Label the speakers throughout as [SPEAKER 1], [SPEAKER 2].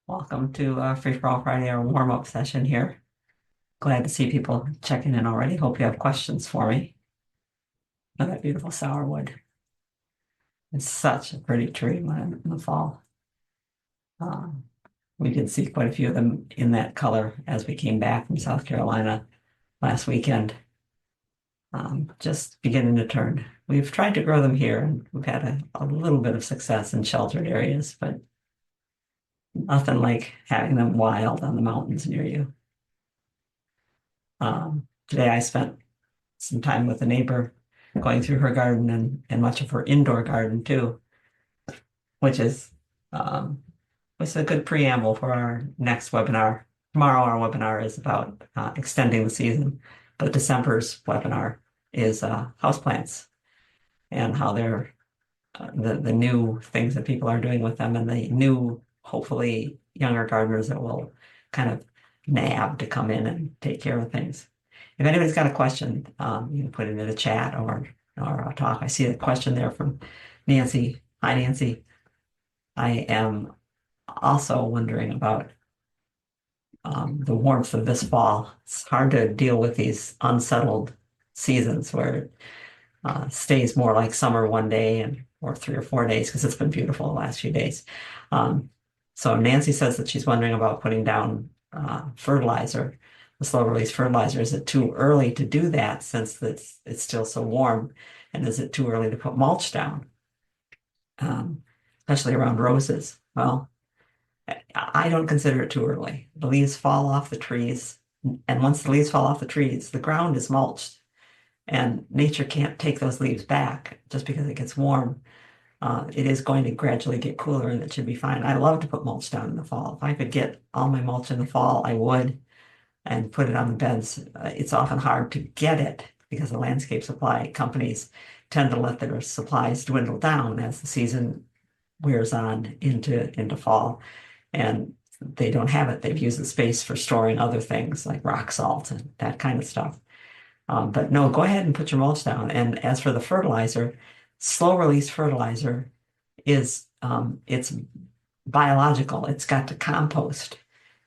[SPEAKER 1] Welcome to Free4All Friday, our warm-up session here. Glad to see people checking in already. Hope you have questions for me. Look at that beautiful sourwood. It's such a pretty tree when in the fall. Um, we did see quite a few of them in that color as we came back from South Carolina last weekend. Just beginning to turn. We've tried to grow them here, and we've had a little bit of success in sheltered areas, but nothing like having them wild on the mountains near you. Today I spent some time with a neighbor going through her garden and much of her indoor garden too, which is was a good preamble for our next webinar. Tomorrow our webinar is about extending the season, but December's webinar is houseplants and how they're the new things that people are doing with them and the new, hopefully, younger gardeners that will kind of nab to come in and take care of things. If anybody's got a question, you can put it in the chat or talk. I see a question there from Nancy. Hi, Nancy. I am also wondering about the warmth of this fall. It's hard to deal with these unsettled seasons where it stays more like summer one day or 3 or 4 days because it's been beautiful the last few days. So Nancy says that she's wondering about putting down fertilizer, the slow release fertilizer. Is it too early to do that since it's still so warm? And is it too early to put mulch down, especially around roses? Well, I don't consider it too early. The leaves fall off the trees, and once the leaves fall off the trees, the ground is mulched, and nature can't take those leaves back just because it gets warm. It is going to gradually get cooler, and it should be fine. I love to put mulch down in the fall. If I could get all my mulch in the fall, I would, and put it on the beds. It's often hard to get it because the landscape supply companies tend to let their supplies dwindle down as the season wears on into fall, and they don't have it. They've used the space for storing other things like rock salt and that kind of stuff. But no, go ahead and put your mulch down. And as for the fertilizer, slow release fertilizer is it's biological. It's got to compost,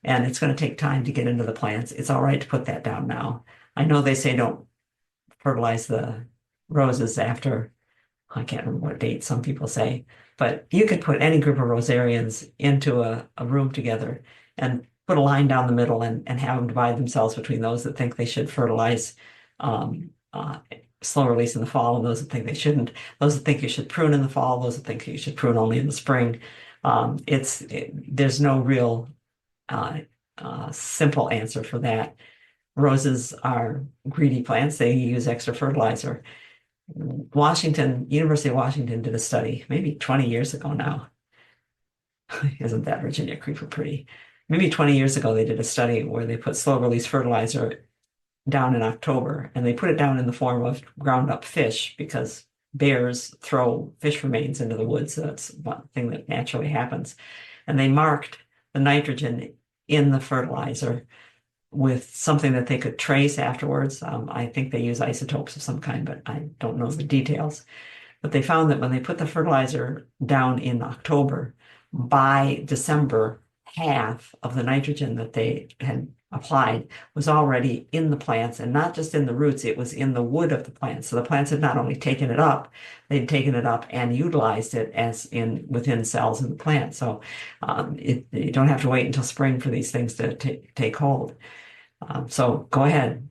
[SPEAKER 1] and it's going to take time to get into the plants. It's all right to put that down now. I know they say don't fertilize the roses after, I can't remember what date some people say, but you could put any group of rosarians into a room together and put a line down the middle and have them divide themselves between those that think they should fertilize um, uh, slow release in the fall and those that think they shouldn't. Those that think you should prune in the fall, those that think you should prune only in the spring. There's no real simple answer for that. Roses are greedy plants. They use extra fertilizer. University of Washington did a study maybe 20 years ago now. Isn't that Virginia creeper pretty? Maybe 20 years ago, they did a study where they put slow release fertilizer down in October, and they put it down in the form of ground up fish because bears throw fish remains into the woods. So that's one thing that naturally happens. And they marked the nitrogen in the fertilizer with something that they could trace afterwards. I think they use isotopes of some kind, but I don't know the details. But they found that when they put the fertilizer down in October, by December, half of the nitrogen that they had applied was already in the plants, and not just in the roots, it was in the wood of the plants. So the plants had not only taken it up, they'd taken it up and utilized it as in within cells in the plant. So you don't have to wait until spring for these things to take hold. So go ahead,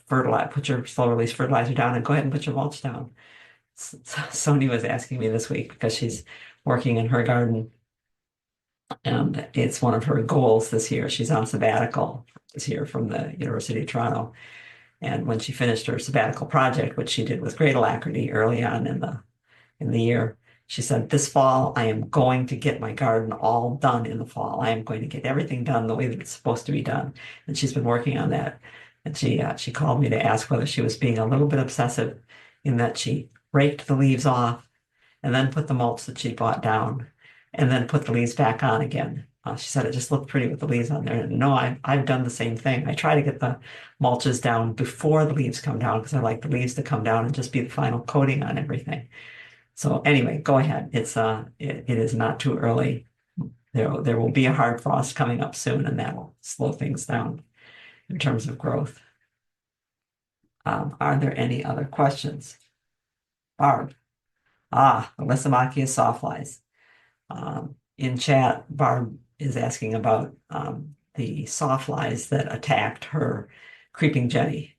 [SPEAKER 1] fertilize, put your slow release fertilizer down and go ahead and put your mulch down. Sony was asking me this week because she's working in her garden, and it's one of her goals this year. She's on sabbatical this year from the University of Toronto. And when she finished her sabbatical project, which she did with great alacrity early on in the year, she said, this fall, I am going to get my garden all done in the fall. I am going to get everything done the way that it's supposed to be done. And she's been working on that. And she called me to ask whether she was being a little bit obsessive in that she raked the leaves off and then put the mulch that she bought down and then put the leaves back on again. She said it just looked pretty with the leaves on there. And no, I've done the same thing. I try to get the mulches down before the leaves come down because I like the leaves to come down and just be the final coating on everything. So anyway, go ahead. It is not too early. there will be a hard frost coming up soon, and that will slow things down in terms of growth. Are there any other questions? Barb. The Lysimachia sawflies. In chat, Barb is asking about the sawflies that attacked her creeping Jenny.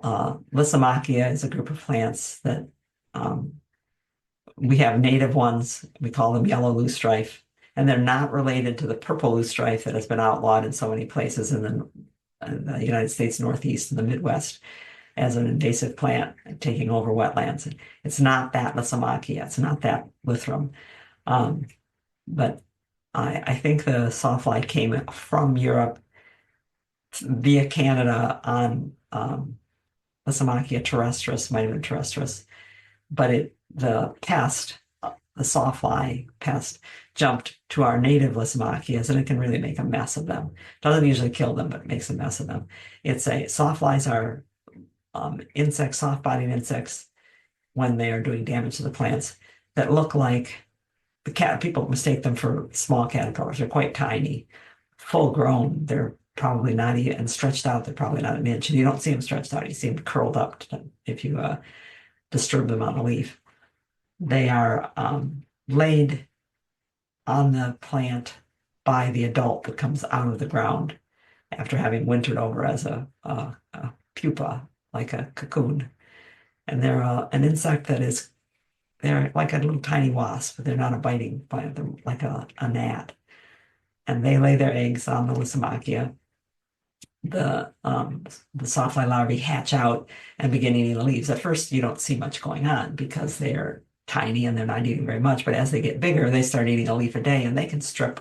[SPEAKER 1] Lysimachia is a group of plants that we have native ones. We call them yellow loosestrife, and they're not related to the purple loosestrife that has been outlawed in so many places in the United States Northeast and the Midwest as an invasive plant taking over wetlands. It's not that Lysimachia. It's not that Lythrum. But I think the sawfly came from Europe via Canada on Lysimachia terrestris, might have been terrestris, but the sawfly pest, jumped to our native Lysimachias, and it can really make a mess of them. Doesn't usually kill them, but makes a mess of them. Sawflies are insects, soft-bodied insects, when they are doing damage to the plants, that look like people mistake them for small caterpillars. They're quite tiny, full grown. They're probably not even, and stretched out, they're probably not an inch. And you don't see them stretched out. You see them curled up if you disturb them on a leaf. They are laid on the plant by the adult that comes out of the ground after having wintered over as a pupa, like a cocoon. And they're an insect they're like a little tiny wasp, but they're not a biting plant. They're like a gnat. And they lay their eggs on the Lysimachia. The sawfly larvae hatch out and begin eating the leaves. At first, you don't see much going on because they're tiny and they're not eating very much. But as they get bigger, they start eating a leaf a day, and they can strip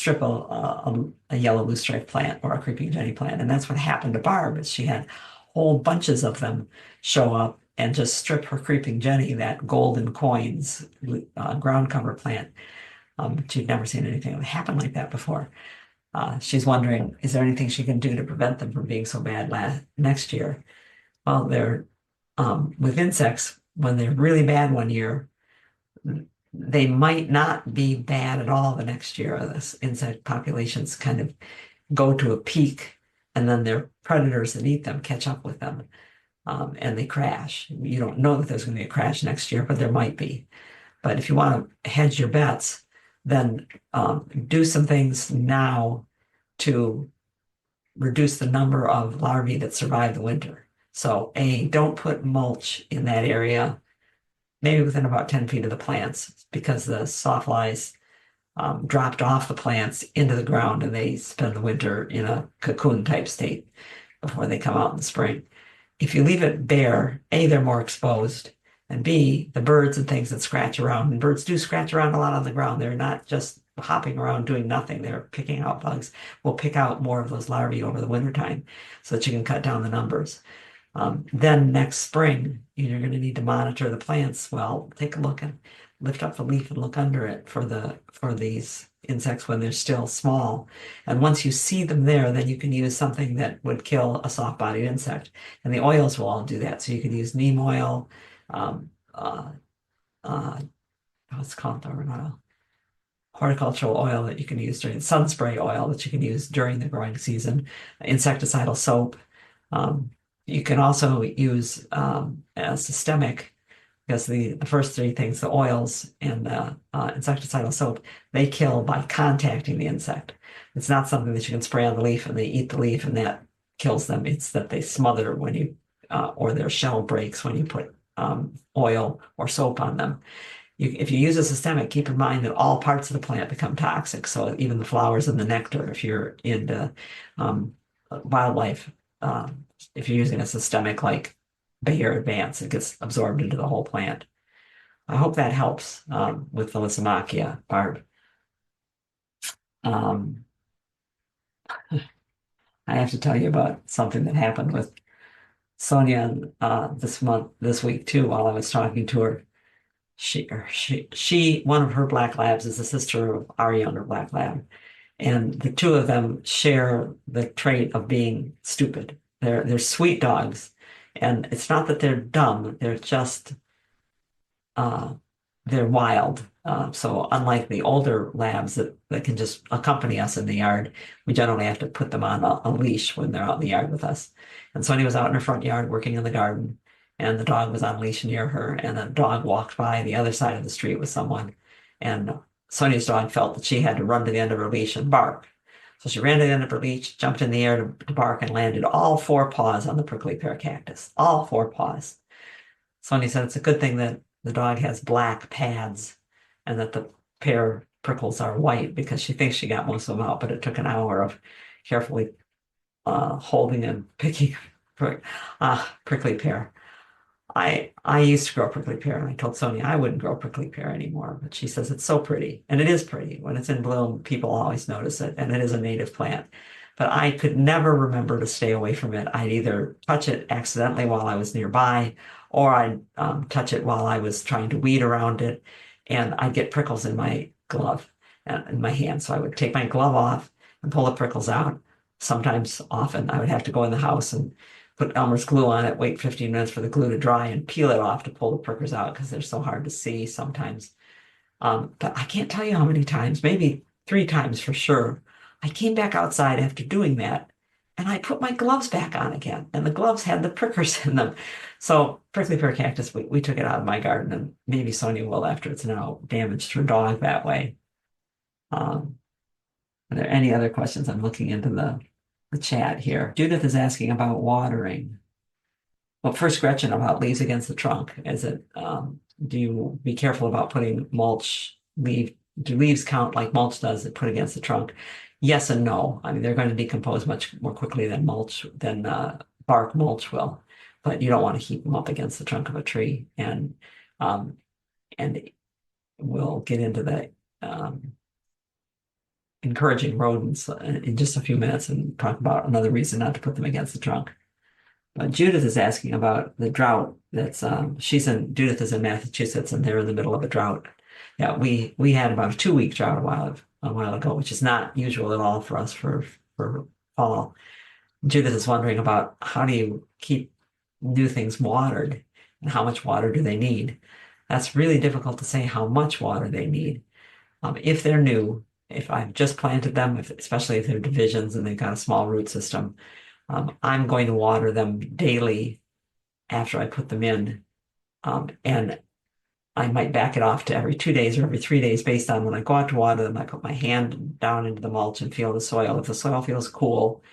[SPEAKER 1] a yellow loosestrife plant or a creeping Jenny plant. And that's what happened to Barb. Is she had whole bunches of them show up and just strip her creeping Jenny, that golden coins ground cover plant. She'd never seen anything that happened like that before. She's wondering, is there anything she can do to prevent them from being so bad next year? Well, they're with insects, when they're really bad one year, they might not be bad at all the next year. This insect populations kind of go to a peak, and then their predators that eat them catch up with them, and they crash. You don't know that there's going to be a crash next year, but there might be. But if you want to hedge your bets, then do some things now to reduce the number of larvae that survive the winter. So don't put mulch in that area, maybe within about 10 feet of the plants, because the sawflies dropped off the plants into the ground, and they spend the winter in a cocoon type state before they come out in the spring. If you leave it bare, they're more exposed, and B, the birds and things that scratch around, and birds do scratch around a lot on the ground. They're not just hopping around doing nothing. They're picking out bugs. We'll pick out more of those larvae over the wintertime so that you can cut down the numbers. Then next spring, you're going to need to monitor the plants. Well, take a look and lift up the leaf and look under it for these insects when they're still small. And once you see them there, then you can use something that would kill a soft-bodied insect. And the oils will all do that. So you can use neem oil, what's called oil? Horticultural oil that you can use during sun spray oil that you can use during the growing season, insecticidal soap. You can also use a systemic, because the first three things, the oils and the insecticidal soap, they kill by contacting the insect. It's not something that you can spray on the leaf and they eat the leaf and that kills them. It's that they smother when you, or their shell breaks when you put oil or soap on them. If you use a systemic, keep in mind that all parts of the plant become toxic. So even the flowers and the nectar, if you're into wildlife, if you're using a systemic like Bayer Advance, it gets absorbed into the whole plant. I hope that helps with the Lysimachia, Barb. I have to tell you about something that happened with Sonia this week too, while I was talking to her. One of her black labs is the sister of our younger black lab, and the two of them share the trait of being stupid. They're sweet dogs, and it's not that they're dumb. They're just they're wild. So unlike the older labs that can just accompany us in the yard, we generally have to put them on a leash when they're out in the yard with us. And Sonia was out in her front yard working in the garden, and the dog was on leash near her, and a dog walked by the other side of the street with someone. And Sonia's dog felt that she had to run to the end of her leash and bark. So she ran to the end of her leash, jumped in the air to bark, and landed all four paws on the prickly pear cactus. All four paws. Sonia said it's a good thing that the dog has black pads and that the pear prickles are white because she thinks she got most of them out, but it took an hour of carefully holding and picking prickly pear. I used to grow prickly pear, and I told Sonia I wouldn't grow prickly pear anymore, but she says it's so pretty, and it is pretty. When it's in bloom, people always notice it, and it is a native plant. But I could never remember to stay away from it. I'd either touch it accidentally while I was nearby, or I'd touch it while I was trying to weed around it, and I'd get prickles in my glove and in my hand. So I would take my glove off and pull the prickles out. Sometimes, often, I would have to go in the house and put Elmer's glue on it, wait 15 minutes for the glue to dry, and peel it off to pull the prickers out because they're so hard to see sometimes. But I can't tell you how many times, maybe 3 times for sure. I came back outside after doing that, and I put my gloves back on again, and the gloves had the prickers in them. So prickly pear cactus, we took it out of my garden, and maybe Sonia will after it's now damaged her dog that way. Are there any other questions? I'm looking into the chat here. Judith is asking about watering. Well, first, Gretchen, about leaves against the trunk. Do you be careful about putting mulch, do leaves count like mulch does that put against the trunk? Yes and no. I mean, they're going to decompose much more quickly than bark mulch will, but you don't want to heap them up against the trunk of a tree. And we'll get into the encouraging rodents in just a few minutes and talk about another reason not to put them against the trunk. But Judith is asking about the drought. Judith is in Massachusetts, and they're in the middle of a drought. Yeah, we had about a 2-week drought a while ago, which is not usual at all for us for fall. Judith is wondering about how do you keep new things watered and how much water do they need? That's really difficult to say how much water they need. If they're new, if I've just planted them, especially if they're divisions and they've got a small root system, I'm going to water them daily after I put them in. And I might back it off to every 2 days or every 3 days based on when I go out to water them. I put my hand down into the mulch and feel the soil. If the soil feels cool,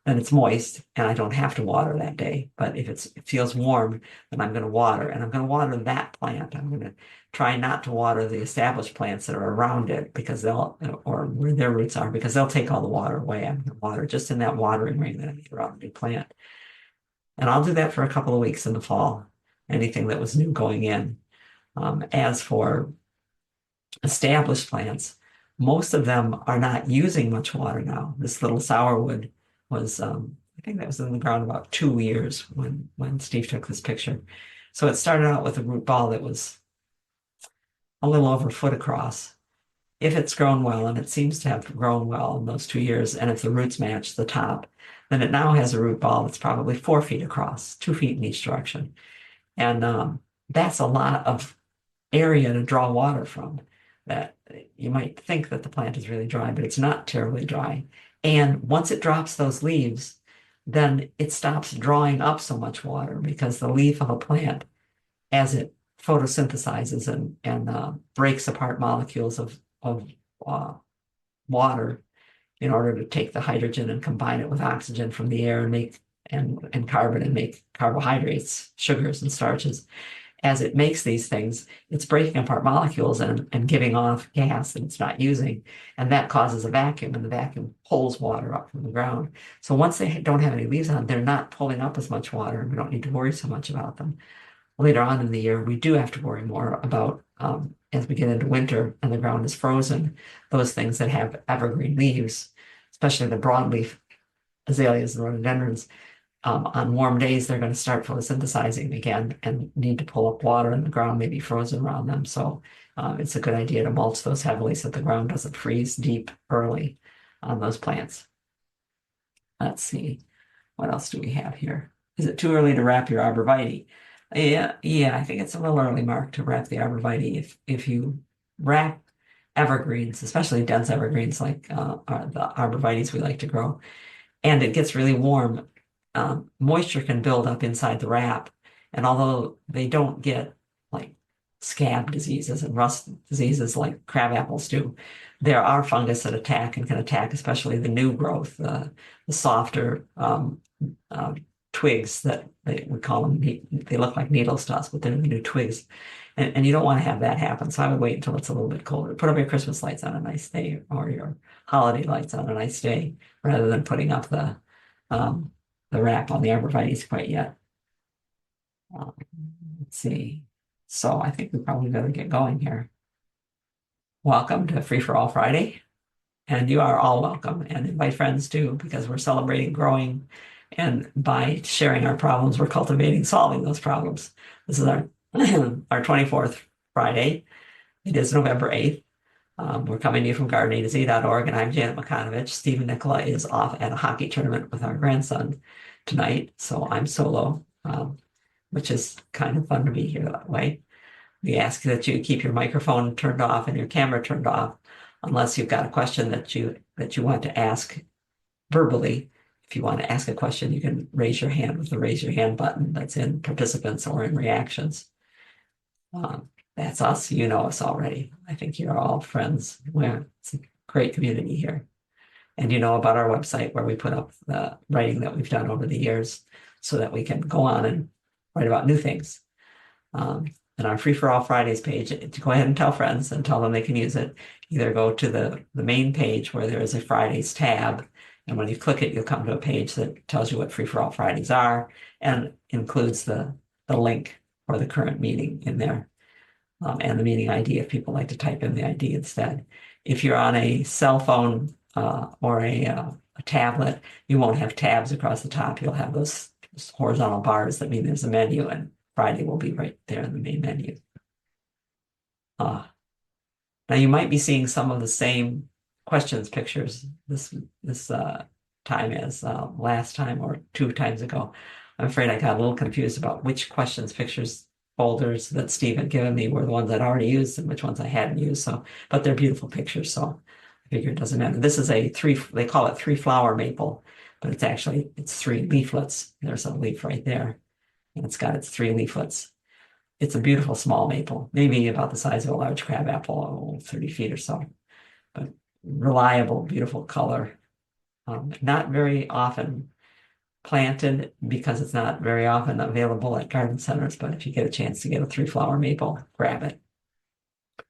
[SPEAKER 1] then it's moist and I don't have to water that day. But if it feels warm, then I'm going to water. And I'm going to water that plant. I'm going to try not to water the established plants that are around it or where their roots are, because they'll take all the water away. I'm going to water just in that watering ring that I made around the new plant. And I'll do that for a couple of weeks in the fall, anything that was new going in. As for established plants, most of them are not using much water now. This little sourwood was, I think that was in the ground about 2 years when Steve took this picture. So it started out with a root ball that was a little over a foot across. If it's grown well, and it seems to have grown well in those 2 years, and if the roots match the top, then it now has a root ball that's probably 4 feet across, 2 feet in each direction. And that's a lot of area to draw water from. That you might think that the plant is really dry, but it's not terribly dry. And once it drops those leaves, then it stops drawing up so much water, because the leaf of a plant, as it photosynthesizes and breaks apart molecules of water in order to take the hydrogen and combine it with oxygen from the air and make and carbon and make carbohydrates, sugars, and starches. As it makes these things, it's breaking apart molecules and giving off gas that it's not using. And that causes a vacuum, and the vacuum pulls water up from the ground. So once they don't have any leaves on, they're not pulling up as much water, and we don't need to worry so much about them. Later on in the year, we do have to worry more about, as we get into winter and the ground is frozen, those things that have evergreen leaves, especially the broadleaf azaleas and rhododendrons. On warm days, they're going to start photosynthesizing again and need to pull up water, and the ground may be frozen around them. So it's a good idea to mulch those heavily so the ground doesn't freeze deep early on those plants. Let's see, what else do we have here? Is it too early to wrap your arborvitae? Yeah, I think it's a little early, Mark, to wrap the arborvitae if you wrap evergreens, especially dense evergreens like the arborvitaes we like to grow, and it gets really warm, moisture can build up inside the wrap. And although they don't get like scab diseases and rust diseases like crab apples do, there are fungus that attack and can attack especially the new growth, the softer uh, twigs that we call them. They look like needles to us, but they're the new twigs. And you don't want to have that happen. So I would wait until it's a little bit colder. Put up your Christmas lights on a nice day or your holiday lights on a nice day rather than putting up um, the wrap on the arborvitae's quite yet. Um, let's see. So I think we probably better get going here. Welcome to Free for All Friday. And you are all welcome, and invite friends too, because we're celebrating growing. And by sharing our problems, we're cultivating solving those problems. This is our, our 24th Friday. It is November 8th. We're coming to you from gardenaz.org, and I'm Janet McConovich. Stephen Nicola is off at a hockey tournament with our grandson tonight, so I'm solo, which is kind of fun to be here that way. We ask that you keep your microphone turned off and your camera turned off, unless you've got a question that you want to ask verbally. If you want to ask a question, you can raise your hand with the raise your hand button that's in participants or in reactions. That's us. You know us already. I think you're all friends. It's a great community here. And you know about our website where we put up the writing that we've done over the years so that we can go on and write about new things. And our Free for All Fridays page, to go ahead and tell friends and tell them they can use it. Either go to the main page where there is a Fridays tab, and when you click it, you'll come to a page that tells you what Free for All Fridays are and includes the link for the current meeting in there, and the meeting ID if people like to type in the ID instead. If you're on a cell phone or a tablet, you won't have tabs across the top. You'll have those horizontal bars that mean there's a menu, and Friday will be right there in the main menu. Now you might be seeing some of the same questions pictures this time as last time or 2 times ago. I'm afraid I got a little confused about which questions pictures folders that Steve had given me were the ones I'd already used and which ones I hadn't used. So, but they're beautiful pictures, so I figure it doesn't matter. This is they call it 3-flower maple, but it's 3 leaflets. There's a leaf right there. And it's got its 3 leaflets. It's a beautiful small maple, maybe about the size of a large crab apple, 30 feet or so, but reliable, beautiful color. Not very often planted because it's not very often available at garden centers, but if you get a chance to get a 3-flower maple, grab it.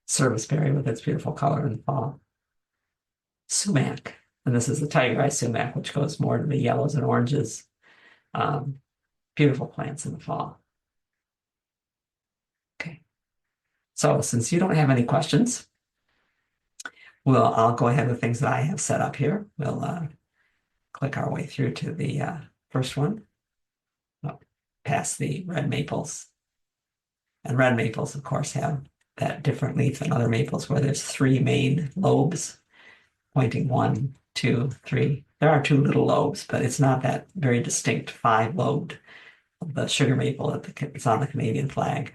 [SPEAKER 1] Serviceberry with its beautiful color in the fall. Sumac, and this is the tiger eye sumac, which goes more to the yellows and oranges. Beautiful plants in the fall. Okay. So since you don't have any questions, I'll go ahead with things that I have set up here. We'll click our way through to the first one, past the red maples. And red maples, of course, have that different leaf than other maples where there's 3 main lobes pointing 1, 2, 3. There are 2 little lobes, but it's not that very distinct 5-lobed of the sugar maple that's on the Canadian flag.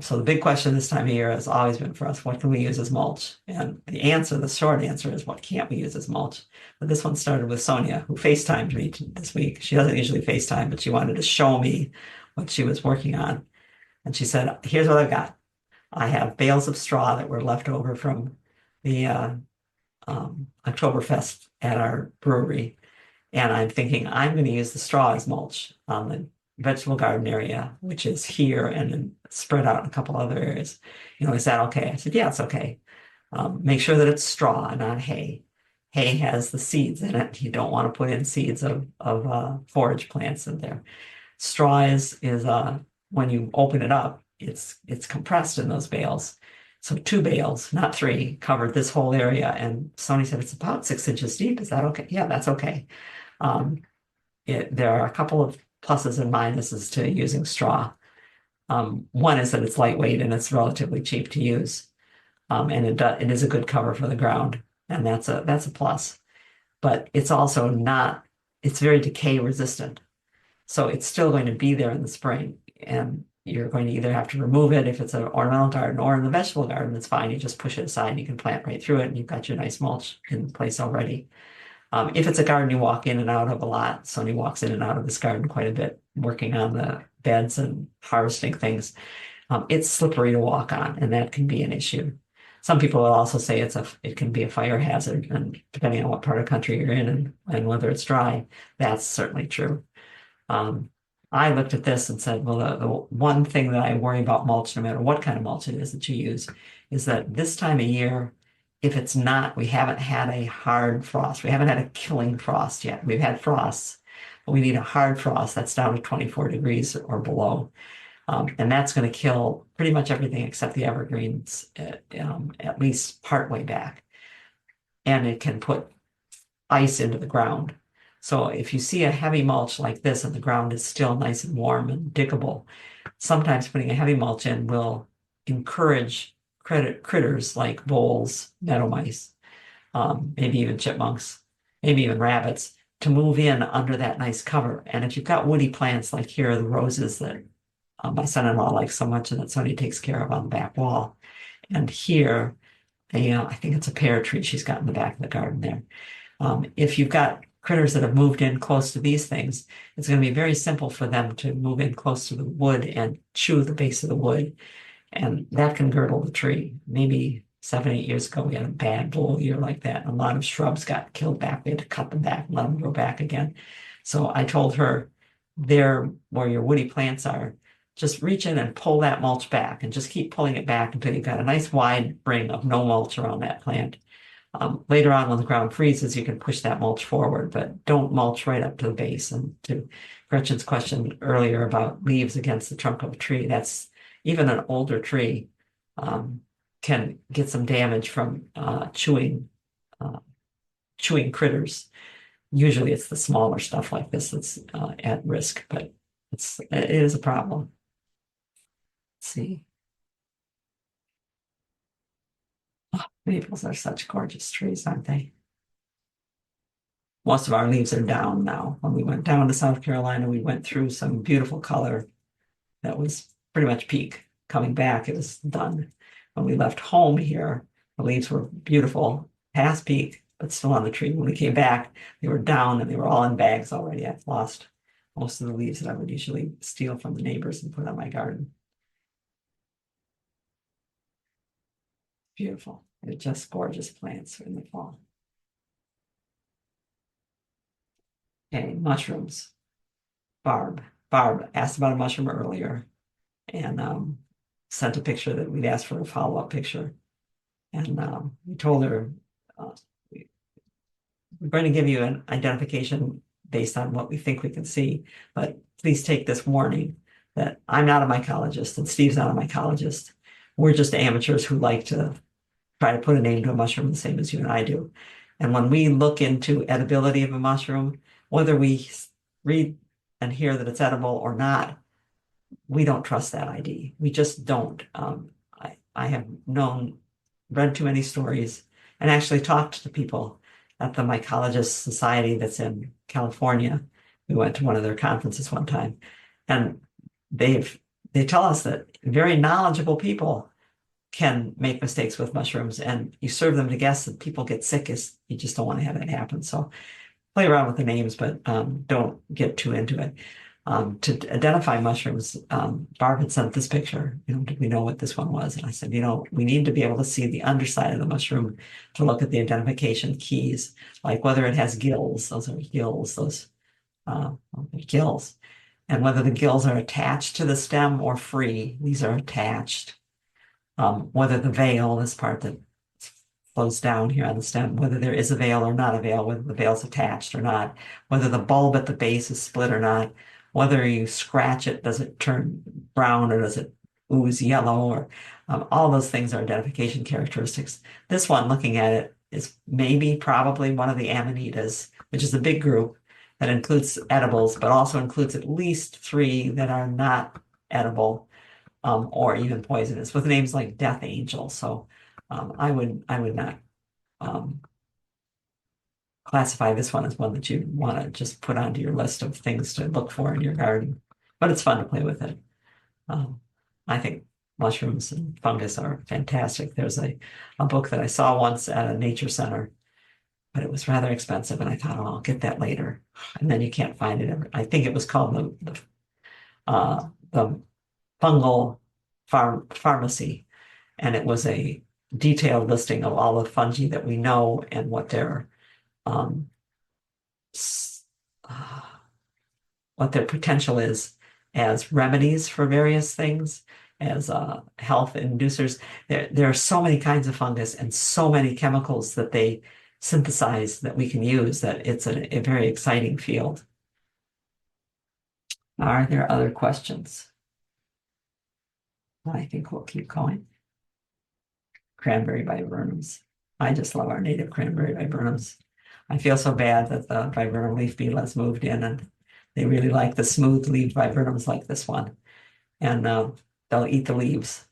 [SPEAKER 1] So the big question this time of year has always been for us, what can we use as mulch? And the short answer is, what can't we use as mulch? But this one started with Sonia, who FaceTimed me this week. She doesn't usually FaceTime, but she wanted to show me what she was working on. And she said, here's what I've got. I have bales of straw that were left over from the Oktoberfest at our brewery. And I'm thinking I'm going to use the straw as mulch on the vegetable garden area, which is here and then spread out in a couple other areas. Is that okay? I said, yeah, it's okay. Make sure that it's straw, not hay. Hay has the seeds in it. You don't want to put in seeds of forage plants in there. Straw is when you open it up, it's compressed in those bales. So 2 bales, not 3, covered this whole area. And Sony said it's about 6 inches deep. Is that okay? Yeah, that's okay. There are a couple of pluses and minuses to using straw. One is that it's lightweight and it's relatively cheap to use, and it is a good cover for the ground, and that's a plus. But it's also it's very decay resistant, so it's still going to be there in the spring. And you're going to either have to remove it if it's an ornamental garden, or in the vegetable garden, it's fine. You just push it aside and you can plant right through it and you've got your nice mulch in place already. If it's a garden you walk in and out of a lot, Sonny walks in and out of this garden quite a bit, working on the beds and harvesting things. It's slippery to walk on, and that can be an issue. Some people will also say it can be a fire hazard, and depending on what part of the country you're in and whether it's dry, that's certainly true. Um, I looked at this and said, well, the one thing that I worry about mulch, no matter what kind of mulch it is that you use, is that this time of year, if it's not, we haven't had a hard frost. We haven't had a killing frost yet. We've had frosts, but we need a hard frost that's down to 24 degrees or below. And that's going to kill pretty much everything except the evergreens, at least partway back. And it can put ice into the ground. So if you see a heavy mulch like this and the ground is still nice and warm and diggable, sometimes putting a heavy mulch in will encourage critters like voles, meadow mice, maybe even chipmunks, maybe even rabbits, to move in under that nice cover. And if you've got woody plants like here are the roses that my son-in-law likes so much and that Sonny takes care of on the back wall. And here, I think it's a pear tree she's got in the back of the garden there. If you've got critters that have moved in close to these things, it's going to be very simple for them to move in close to the wood and chew the base of the wood. And that can girdle the tree. Maybe 7, 8 years ago, we had a bad bull year like that. And a lot of shrubs got killed back. We had to cut them back and let them grow back again. So I told her, there where your woody plants are, just reach in and pull that mulch back and just keep pulling it back until you've got a nice wide ring of no mulch around that plant. Later on, when the ground freezes, you can push that mulch forward, but don't mulch right up to the base. And to Gretchen's question earlier about leaves against the trunk of a tree, that's even an older tree can get some damage from chewing critters. Usually it's the smaller stuff like this that's at risk, but it is a problem. Let's see. Oh, maples are such gorgeous trees, aren't they? Most of our leaves are down now. When we went down to South Carolina, we went through some beautiful color that was pretty much peak. Coming back, it was done. When we left home here, the leaves were beautiful, past peak, but still on the tree. When we came back, they were down and they were all in bags already. I've lost most of the leaves that I would usually steal from the neighbors and put on my garden. Beautiful. They're just gorgeous plants in the fall. Okay, mushrooms. Barb asked about a mushroom earlier and sent a picture that we'd asked for a follow-up picture. And we told her we're going to give you an identification based on what we think we can see, but please take this warning that I'm not a mycologist and Steve's not a mycologist. We're just amateurs who like to try to put a name to a mushroom the same as you and I do. And when we look into edibility of a mushroom, whether we read and hear that it's edible or not, we don't trust that ID. We just don't. I have read too many stories and actually talked to people at the Mycologist Society that's in California. We went to one of their conferences one time, and they tell us that very knowledgeable people can make mistakes with mushrooms, and you serve them to guests and people get sick. You just don't want to have that happen. So play around with the names, but don't get too into it. To identify mushrooms, Barb had sent this picture. Did we know what this one was? And I said, we need to be able to see the underside of the mushroom to look at the identification keys, like whether it has gills. Those are gills. Those gills, and whether the gills are attached to the stem or free. These are attached. Whether the veil, this part that flows down here on the stem, whether there is a veil or not a veil, whether the veil's attached or not, whether the bulb at the base is split or not, whether you scratch it, does it turn brown or does it ooze yellow, or all those things are identification characteristics. This one, looking at it, is probably one of the amanitas, which is a big group that includes edibles, but also includes at least 3 that are not edible or even poisonous, with names like Death Angel. So I would not classify this one as one that you want to just put onto your list of things to look for in your garden, but it's fun to play with it. Um, I think mushrooms and fungus are fantastic. There's a book that I saw once at a nature center, but it was rather expensive, and I thought, oh, I'll get that later. And then you can't find it ever. I think it was called the fungal pharmacy, and it was a detailed listing of all the fungi that we know and um, s- uh, what their potential is as remedies for various things, as health inducers. There are so many kinds of fungus and so many chemicals that they synthesize that we can use that it's a very exciting field. Are there other questions? I think we'll keep going. Cranberry viburnums. I just love our native cranberry viburnums. I feel so bad that the viburnum leaf beetle has moved in, and they really like the smooth leaf viburnums like this one. And they'll eat the leaves,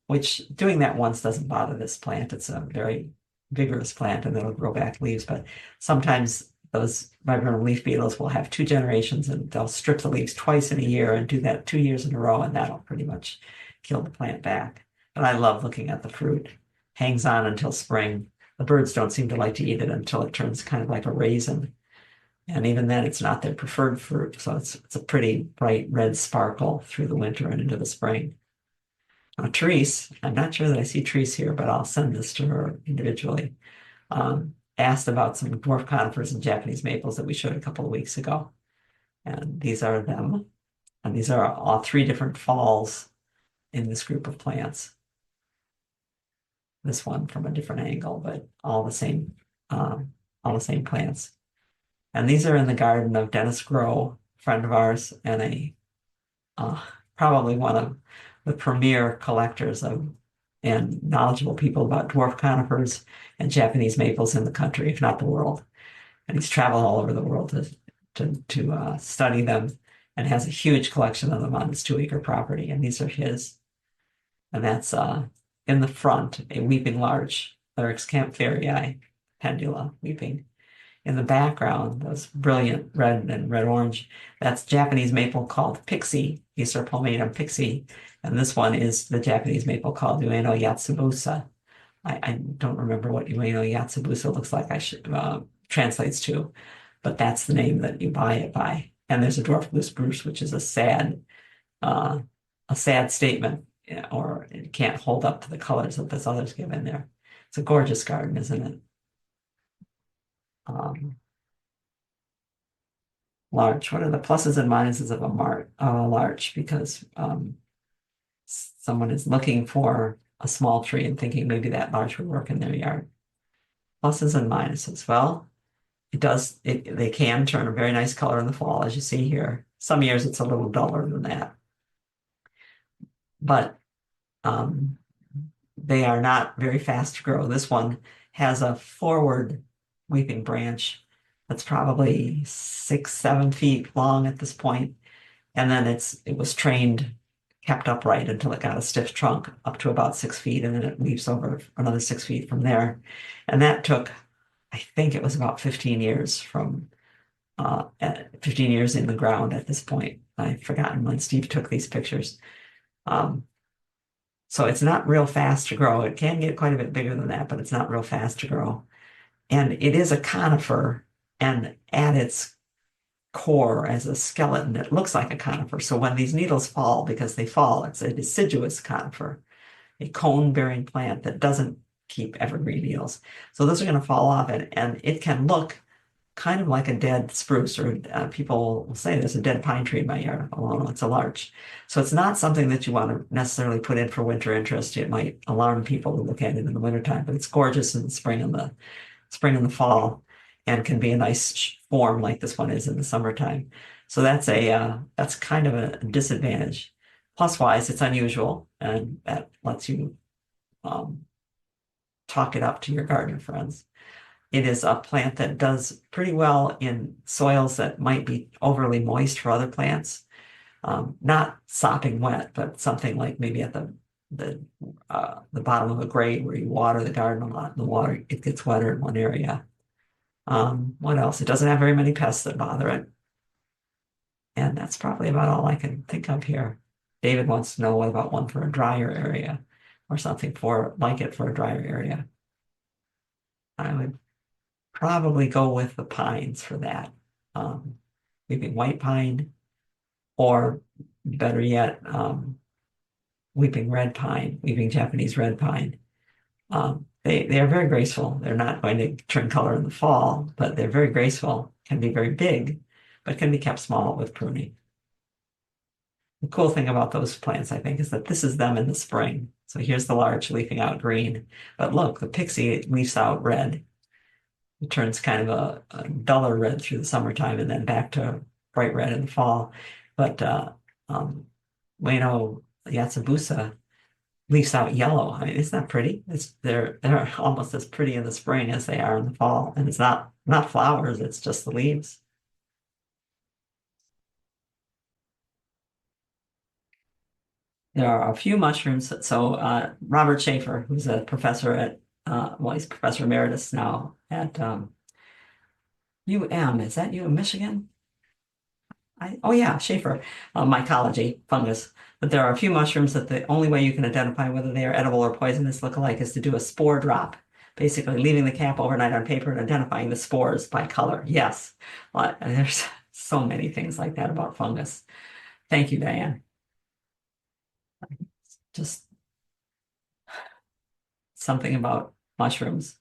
[SPEAKER 1] which doing that once doesn't bother this plant. It's a very vigorous plant and it'll grow back leaves. But sometimes those viburnum leaf beetles will have two generations and they'll strip the leaves twice in a year and do that 2 years in a row, and that'll pretty much kill the plant back. But I love looking at the fruit. Hangs on until spring. The birds don't seem to like to eat it until it turns kind of like a raisin. And even then, it's not their preferred fruit. So it's a pretty bright red sparkle through the winter and into the spring. Therese, I'm not sure that I see Therese here, but I'll send this to her individually. Asked about some dwarf conifers and Japanese maples that we showed a couple of weeks ago. And these are them. And these are all three different falls in this group of plants. This one from a different angle, but all the same plants. And these are in the garden of Dennis Grow, a friend of ours, and probably one of the premier collectors of and knowledgeable people about dwarf conifers and Japanese maples in the country, if not the world. And he's traveled all over the world to study them, and has a huge collection of them on his 2-acre property. And these are his. And that's in the front, a weeping larch, Lyrax campferii, pendula, weeping. In the background, those brilliant red and red-orange, that's Japanese maple called Pixie, Acer palmatum Pixie. And this one is the Japanese maple called Ueno Yatsubusa. I don't remember what Ueno Yatsubusa looks like, I should translates to, but that's the name that you buy it by. And there's a dwarf blue spruce, which is a sad statement, or it can't hold up to the colors that this others give in there. It's a gorgeous garden, isn't it? Larch. What are the pluses and minuses of a larch? Because someone is looking for a small tree and thinking maybe that larch would work in their yard. Pluses and minuses. Well, they can turn a very nice color in the fall, as you see here. Some years it's a little duller than that. But they are not very fast to grow. This one has a forward weeping branch that's probably 6-7 feet long at this point. And then it was kept upright until it got a stiff trunk up to about 6 feet, and then it leaves over another 6 feet from there. And that took, I think it was about 15 years 15 years in the ground at this point. I've forgotten when Steve took these pictures. So it's not real fast to grow. It can get quite a bit bigger than that, but it's not real fast to grow. And it is a conifer, and at its core as a skeleton, it looks like a conifer. So when these needles fall, because they fall, it's a deciduous conifer, a cone-bearing plant that doesn't keep evergreen needles. So those are going to fall off, and it can look kind of like a dead spruce, or people will say there's a dead pine tree in my yard. Oh, no, it's a larch. So it's not something that you want to necessarily put in for winter interest. It might alarm people to look at it in the wintertime, but it's gorgeous in the spring and the fall, and can be a nice form like this one is in the summertime. So that's kind of a disadvantage. Plus wise, it's unusual, and that lets you talk it up to your gardener friends. It is a plant that does pretty well in soils that might be overly moist for other plants. Not sopping wet, but something like maybe at the bottom of a grate where you water the garden a lot, and the water, it gets wetter in one area. What else? It doesn't have very many pests that bother it. And that's probably about all I can think of here. David wants to know what about one for a drier area or something for like it for a drier area. I would probably go with the pines for that. Weeping white pine, or better yet, weeping red pine, weeping Japanese red pine. They are very graceful. They're not going to turn color in the fall, but they're very graceful, can be very big, but can be kept small with pruning. The cool thing about those plants, I think, is that this is them in the spring. So here's the larch leafing out green, but look, the pixie leaves out red. It turns kind of a duller red through the summertime and then back to bright red in the fall. But um, Ueno Yatsubusa leaves out yellow. I mean, isn't that pretty? They're almost as pretty in the spring as they are in the fall, and it's not flowers; it's just the leaves. There are a few mushrooms. So Robert Schaefer, who's a professor at well, he's professor emeritus now at UM. Is that UM Michigan? Oh yeah, Schaefer, mycology, fungus. But there are a few mushrooms that the only way you can identify whether they are edible or poisonous look-alike is to do a spore drop, basically leaving the cap overnight on paper and identifying the spores by color. Yes, and there's so many things like that about fungus. Thank you, Diane. Just something about mushrooms.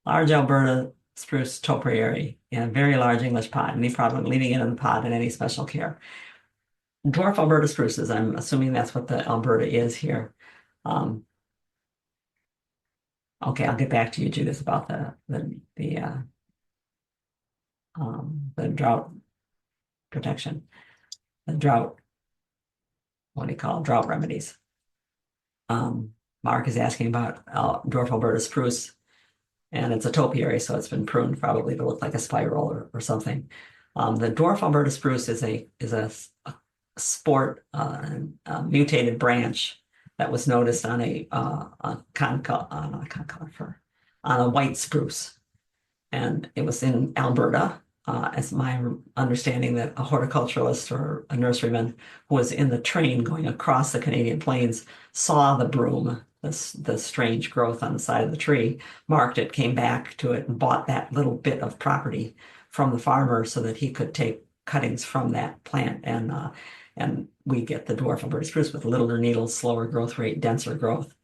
[SPEAKER 1] Large Alberta spruce topiary in a very large English pot. Any problem leaving it in the pot in any special care. Dwarf Alberta spruces, I'm assuming that's what the Alberta is here. Okay, I'll get back to you, Judith, about the drought protection, the drought, what do you call it, drought remedies. Mark is asking about dwarf Alberta spruce, and it's a topiary, so it's been pruned probably to look like a spiral or something. The dwarf Alberta spruce is a sport mutated branch that was noticed on a on a white spruce, and it was in Alberta. As my understanding that a horticulturalist or a nurseryman who was in the train going across the Canadian plains saw the broom, the strange growth on the side of the tree, marked it, came back to it, and bought that little bit of property from the farmer so that he could take cuttings from that plant, and we get the dwarf Alberta spruce with littler needles, slower growth rate, denser growth.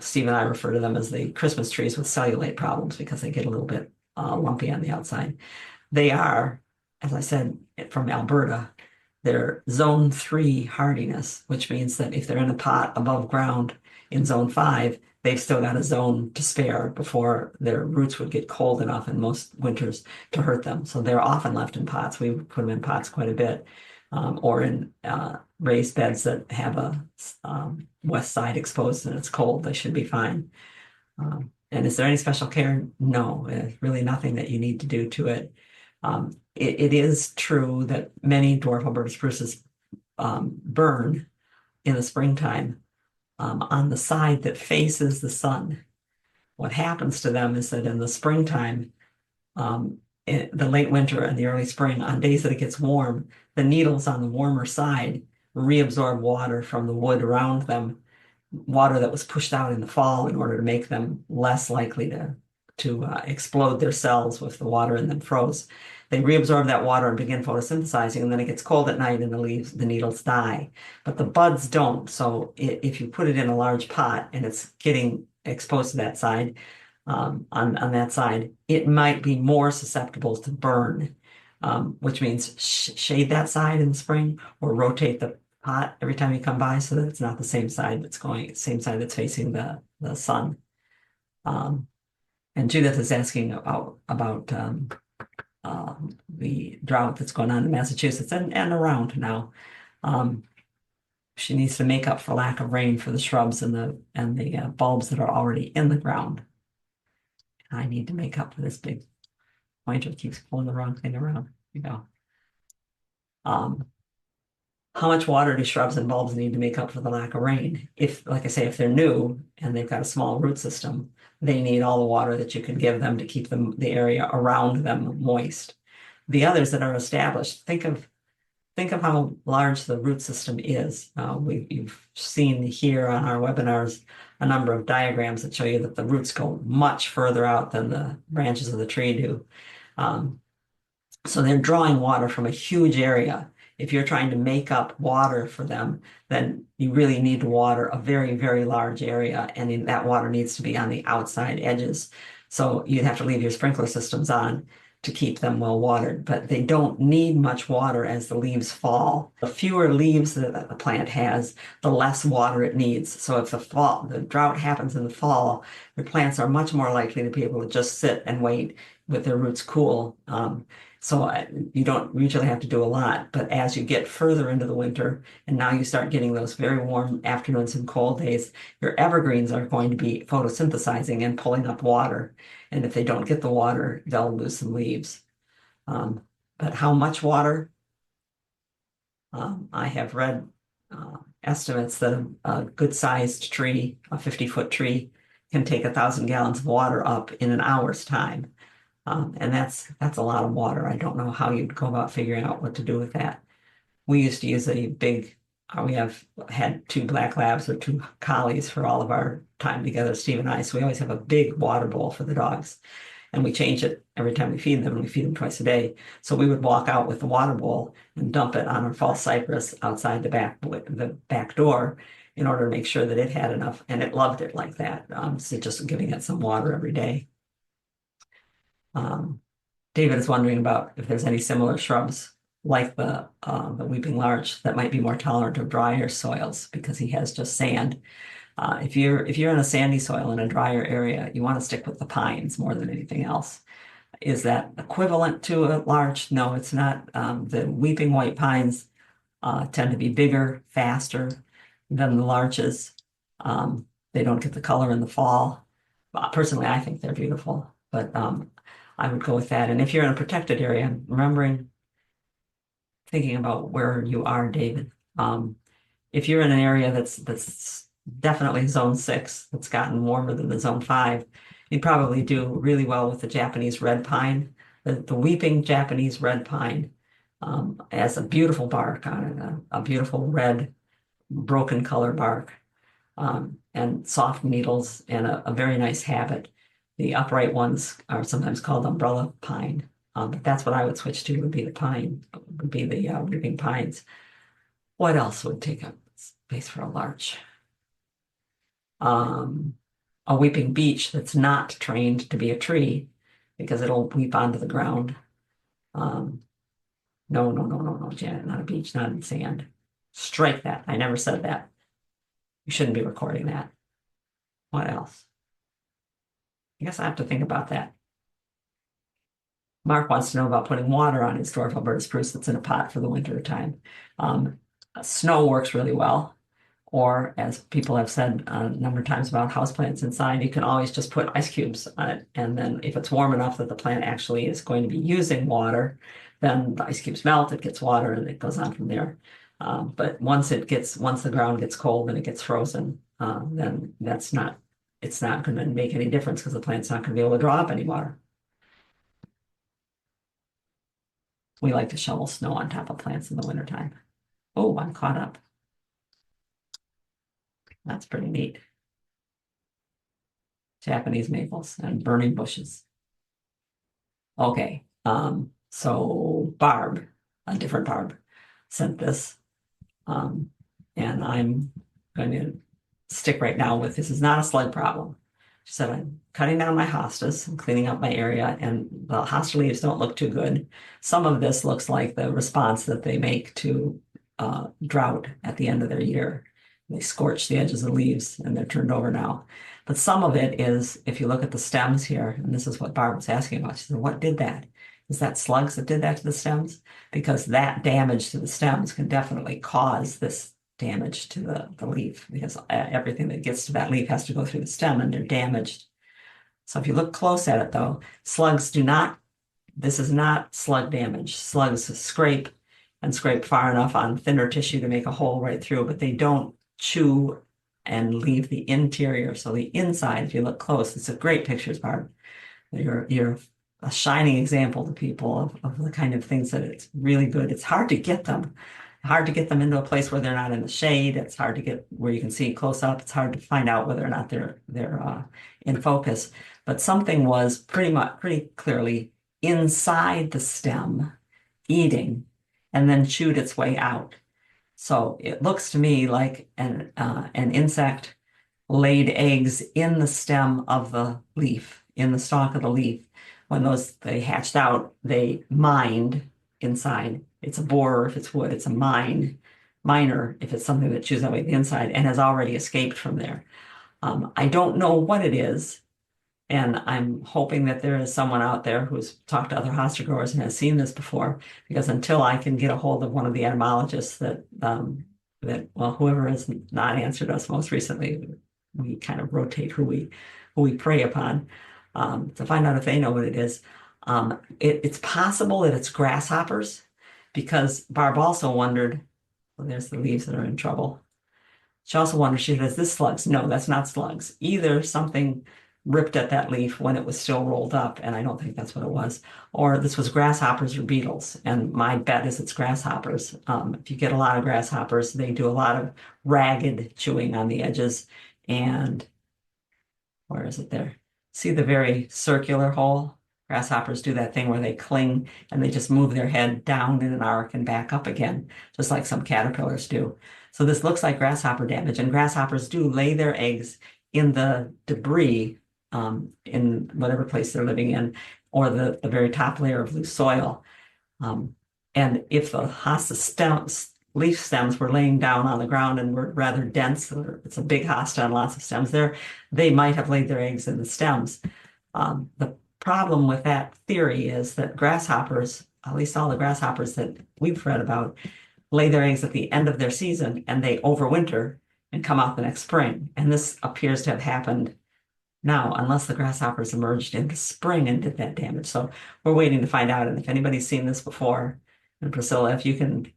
[SPEAKER 1] Steve and I refer to them as the Christmas trees with cellulite problems because they get a little bit lumpy on the outside. They are, as I said, from Alberta. They're zone 3 hardiness, which means that if they're in a pot above ground in zone 5, they've still got a zone to spare before their roots would get cold enough in most winters to hurt them. So they're often left in pots. We put them in pots quite a bit, or in raised beds that have a west side exposed and it's cold. They should be fine. And is there any special care? No, really nothing that you need to do to it. It is true that many dwarf Alberta spruces burn in the springtime on the side that faces the sun. What happens to them is that in the springtime, in the late winter and the early spring, on days that it gets warm, the needles on the warmer side reabsorb water from the wood around them, water that was pushed out in the fall in order to make them less likely to explode their cells with the water in them froze. They reabsorb that water and begin photosynthesizing, and then it gets cold at night and the needles die. But the buds don't. So if you put it in a large pot and it's getting exposed to that side, on that side, it might be more susceptible to burn, which means shade that side in the spring or rotate the pot every time you come by so that it's not the same side that's facing the sun. And Judith is asking about the drought that's going on in Massachusetts and around now. She needs to make up for lack of rain for the shrubs and the bulbs that are already in the ground. I need to make up for this big pointer keeps pulling the wrong thing around. You know. How much water do shrubs and bulbs need to make up for the lack of rain? If, like I say, if they're new and they've got a small root system, they need all the water that you can give them to keep the area around them moist. The others that are established, think of think of how large the root system is. You've seen here on our webinars a number of diagrams that show you that the roots go much further out than the branches of the tree do. Um, so they're drawing water from a huge area. If you're trying to make up water for them, then you really need to water a very, very large area, and that water needs to be on the outside edges. So you'd have to leave your sprinkler systems on to keep them well watered, but they don't need much water as the leaves fall. The fewer leaves that the plant has, the less water it needs. So if the drought happens in the fall, the plants are much more likely to be able to just sit and wait with their roots cool. You don't usually have to do a lot, but as you get further into the winter, and now you start getting those very warm afternoons and cold days, your evergreens are going to be photosynthesizing and pulling up water. And if they don't get the water, they'll lose some leaves. But how much water? I have read estimates that a good-sized tree, a 50-foot tree, can take 1,000 gallons of water up in an hour's time. And that's a lot of water. I don't know how you'd go about figuring out what to do with that. We used to use a big, we have had 2 black labs or 2 collies for all of our time together, Steve and I. So we always have a big water bowl for the dogs. And we change it every time we feed them, and we feed them twice a day. So we would walk out with the water bowl and dump it on our false cypress outside the back door in order to make sure that it had enough, and it loved it like that. So just giving it some water every day. David is wondering about if there's any similar shrubs like the weeping larch that might be more tolerant of drier soils, because he has just sand. If you're in a sandy soil in a drier area, you want to stick with the pines more than anything else. Is that equivalent to a larch? No, it's not. The weeping white pines tend to be bigger, faster than the larches. They don't get the color in the fall. Personally, I think they're beautiful, but I would go with that. And if you're in a protected area, thinking about where you are, David. If you're in an area that's definitely zone 6, that's gotten warmer than the zone 5, you'd probably do really well with the Japanese red pine. The weeping Japanese red pine has a beautiful bark on it, a beautiful red broken color bark, and soft needles, and a very nice habit. The upright ones are sometimes called umbrella pine, but that's what I would switch to, would be the weeping pines. What else would take up space for a larch? A weeping beech that's not trained to be a tree, because it'll weep onto the ground. No, Janet, not a beech, not in sand. Strike that. I never said that. You shouldn't be recording that. What else? I guess I have to think about that. Mark wants to know about putting water on his dwarf Alberta spruce that's in a pot for the winter time. Snow works really well. Or, as people have said a number of times about houseplants inside, you can always just put ice cubes on it. And then if it's warm enough that the plant actually is going to be using water, then the ice cubes melt, it gets water, and it goes on from there. But once the ground gets cold and it gets frozen, then it's not going to make any difference, because the plant's not going to be able to draw up any water. We like to shovel snow on top of plants in the wintertime. Oh, I'm caught up. That's pretty neat. Japanese maples and burning bushes. Okay, so Barb, a different Barb, sent this. And I'm going to stick right now with, this is not a slug problem. She said, I'm cutting down my hostas and cleaning up my area, and the hosta leaves don't look too good. Some of this looks like the response that they make to drought at the end of their year. They scorch the edges of the leaves and they're turned over now. But some of it is, if you look at the stems here, and this is what Barb was asking about, she said, what did that? Is that slugs that did that to the stems? Because that damage to the stems can definitely cause this damage to the leaf, because everything that gets to that leaf has to go through the stem, and they're damaged. So if you look close at it, though, this is not slug damage. Slugs scrape far enough on thinner tissue to make a hole right through, but they don't chew and leave the interior. So the inside, if you look close, it's a great pictures, Barb. Your a shining example to people of the kind of things that it's really good. It's hard to get them into a place where they're not in the shade. It's hard to get where you can see close up. It's hard to find out whether or not they're in focus. But something was pretty clearly inside the stem, eating, and then chewed its way out. So it looks to me like an insect laid eggs in the stem of the leaf, in the stalk of the leaf. When they hatched out, they mined inside. It's a borer if it's wood, it's a miner if it's something that chews away the inside and has already escaped from there. I don't know what it is, and I'm hoping that there is someone out there who's talked to other hosta growers and has seen this before, because until I can get a hold of one of the entomologists well, whoever has not answered us most recently, we kind of rotate who we prey upon to find out if they know what it is. It's possible that it's grasshoppers, because Barb also wondered, well, there's the leaves that are in trouble. She also wondered, she says, this slugs? No, that's not slugs. Either something ripped at that leaf when it was still rolled up, and I don't think that's what it was, or this was grasshoppers or beetles. And my bet is it's grasshoppers. If you get a lot of grasshoppers, they do a lot of ragged chewing on the edges. And where is it there? See the very circular hole? Grasshoppers do that thing where they cling and they just move their head down in an arc and back up again, just like some caterpillars do. So this looks like grasshopper damage, and grasshoppers do lay their eggs in the debris in whatever place they're living in, or the very top layer of loose soil. And if the hosta leaf stems were laying down on the ground and were rather dense, or it's a big hosta and lots of stems there, they might have laid their eggs in the stems. The problem with that theory is that grasshoppers, at least all the grasshoppers that we've read about, lay their eggs at the end of their season and they overwinter and come out the next spring. And this appears to have happened now, unless the grasshoppers emerged in the spring and did that damage. So we're waiting to find out. And if anybody's seen this before, and Priscilla, if you can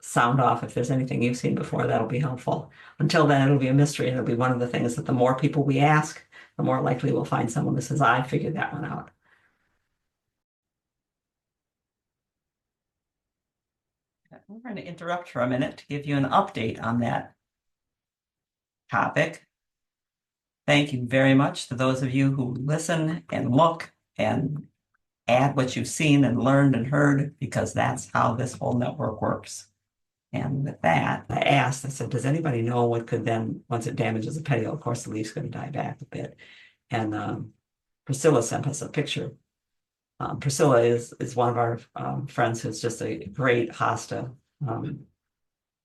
[SPEAKER 1] sound off if there's anything you've seen before, that'll be helpful. Until then, it'll be a mystery. It'll be one of the things that the more people we ask, the more likely we'll find someone who says, I figured that one out. We're going to interrupt for a minute to give you an update on that topic. Thank you very much to those of you who listen and look and add what you've seen and learned and heard, because that's how this whole network works. And with that, I said, does anybody know what could then, once it damages a petiole, of course, the leaf's going to die back a bit. And Priscilla sent us a picture. Priscilla is one of our friends who's just a great hosta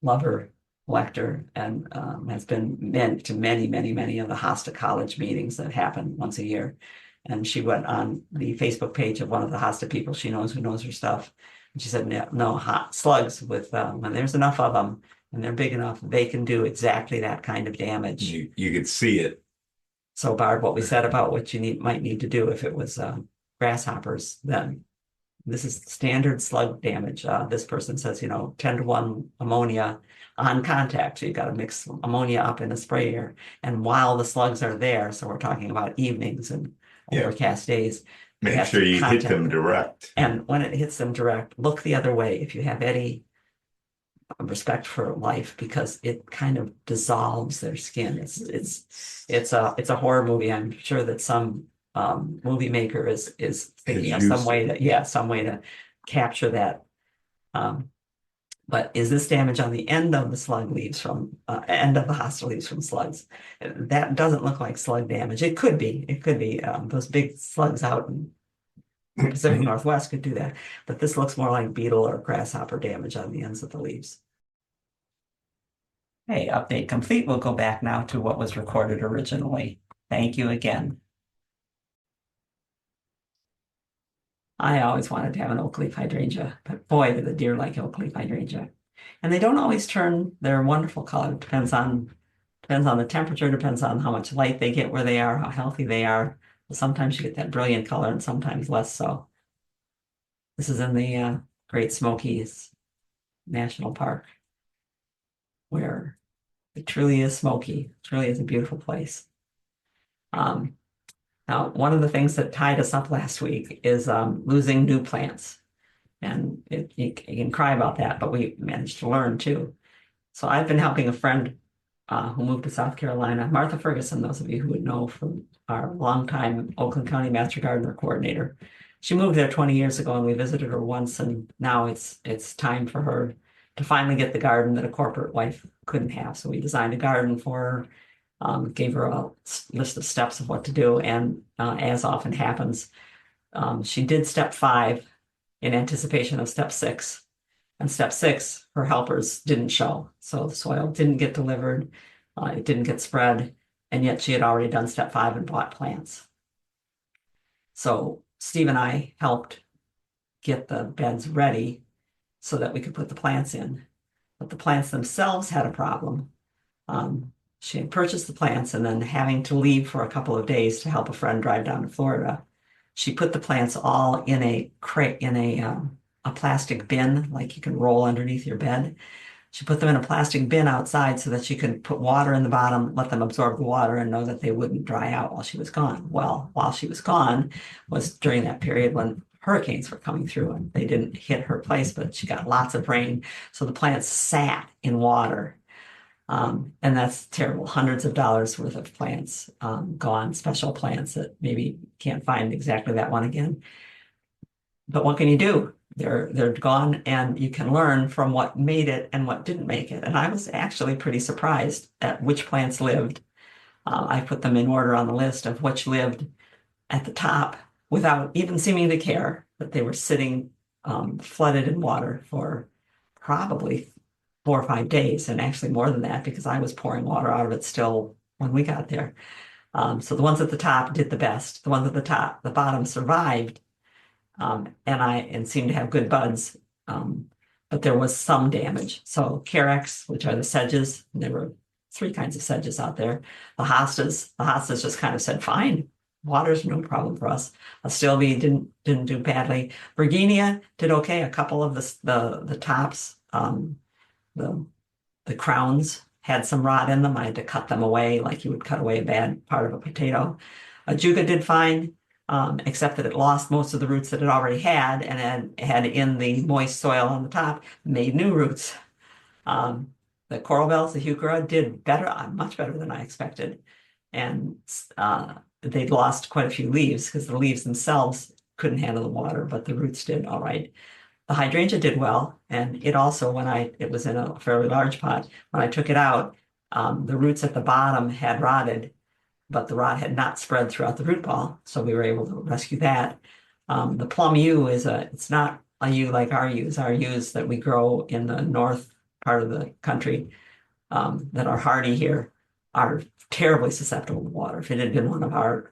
[SPEAKER 1] lover, collector, and has been to many of the hosta college meetings that happen once a year. And she went on the Facebook page of one of the hosta people she knows who knows her stuff. And she said, no, hot slugs when there's enough of them and they're big enough, they can do exactly that kind of damage.
[SPEAKER 2] You could see it.
[SPEAKER 1] So Barb, what we said about what you might need to do if it was grasshoppers, then this is standard slug damage. This person says, 10-to-1 ammonia on contact. So you got to mix ammonia up in a sprayer. And while the slugs are there, so we're talking about evenings and overcast days.
[SPEAKER 2] Make sure you hit them direct.
[SPEAKER 1] And when it hits them direct, look the other way if you have any respect for life, because it kind of dissolves their skin. It's a horror movie. I'm sure that some movie maker is thinking of some way to capture that. But is this damage on the end of the slug leaves from end of the hosta leaves from slugs? That doesn't look like slug damage. It could be. Those big slugs out in the Pacific Northwest could do that. But this looks more like beetle or grasshopper damage on the ends of the leaves. Hey, update complete. We'll go back now to what was recorded originally. Thank you again. I always wanted to have an oak leaf hydrangea, but boy, do the deer like oak leaf hydrangea. And they don't always turn their wonderful color. It depends on the temperature, depends on how much light they get where they are, how healthy they are. Sometimes you get that brilliant color and sometimes less so. This is in the Great Smokies National Park, where it truly is smoky. It truly is a beautiful place. Now, one of the things that tied us up last week is losing new plants. And you can cry about that, but we managed to learn too. So I've been helping a friend who moved to South Carolina, Martha Ferguson, those of you who would know from our longtime Oakland County Master Gardener Coordinator. She moved there 20 years ago and we visited her once, and now it's time for her to finally get the garden that a corporate wife couldn't have. So we designed a garden for her, gave her a list of steps of what to do, and as often happens, she did step 5 in anticipation of step 6. And step 6, her helpers didn't show. So the soil didn't get delivered, it didn't get spread, and yet she had already done step 5 and bought plants. So Steve and I helped get the beds ready so that we could put the plants in. But the plants themselves had a problem. She had purchased the plants and then having to leave for a couple of days to help a friend drive down to Florida. She put the plants all in a crate, in a plastic bin, like you can roll underneath your bed. She put them in a plastic bin outside so that she could put water in the bottom, let them absorb the water, and know that they wouldn't dry out while she was gone. Well, while she was gone was during that period when hurricanes were coming through, and they didn't hit her place, but she got lots of rain. So the plants sat in water. And that's terrible. Hundreds of dollars worth of plants gone, special plants that maybe can't find exactly that one again. But what can you do? They're gone, and you can learn from what made it and what didn't make it. And I was actually pretty surprised at which plants lived. I put them in order on the list of which lived at the top without even seeming to care that they were sitting flooded in water for probably 4 or 5 days, and actually more than that because I was pouring water out of it still when we got there. So the ones at the top did the best. The ones at the bottom survived. And seemed to have good buds, but there was some damage. So Carex, which are the sedges, there were 3 kinds of sedges out there. The hostas just kind of said, fine, water's no problem for us. Astilbe didn't do badly. Virginia did okay. A couple of the tops, the crowns had some rot in them. I had to cut them away like you would cut away a bad part of a potato. Ajuga did fine. Except that it lost most of the roots that it already had, and had in the moist soil on the top made new roots. The coral bells, the heuchera, did better, much better than I expected. And they'd lost quite a few leaves because the leaves themselves couldn't handle the water, but the roots did all right. The hydrangea did well, and it also, it was in a fairly large pot, when I took it out, the roots at the bottom had rotted, but the rot had not spread throughout the root ball, so we were able to rescue that. The plum yew it's not a yew like our yews. Our yews that we grow in the north part of the country that are hardy here are terribly susceptible to water. If it had been one of our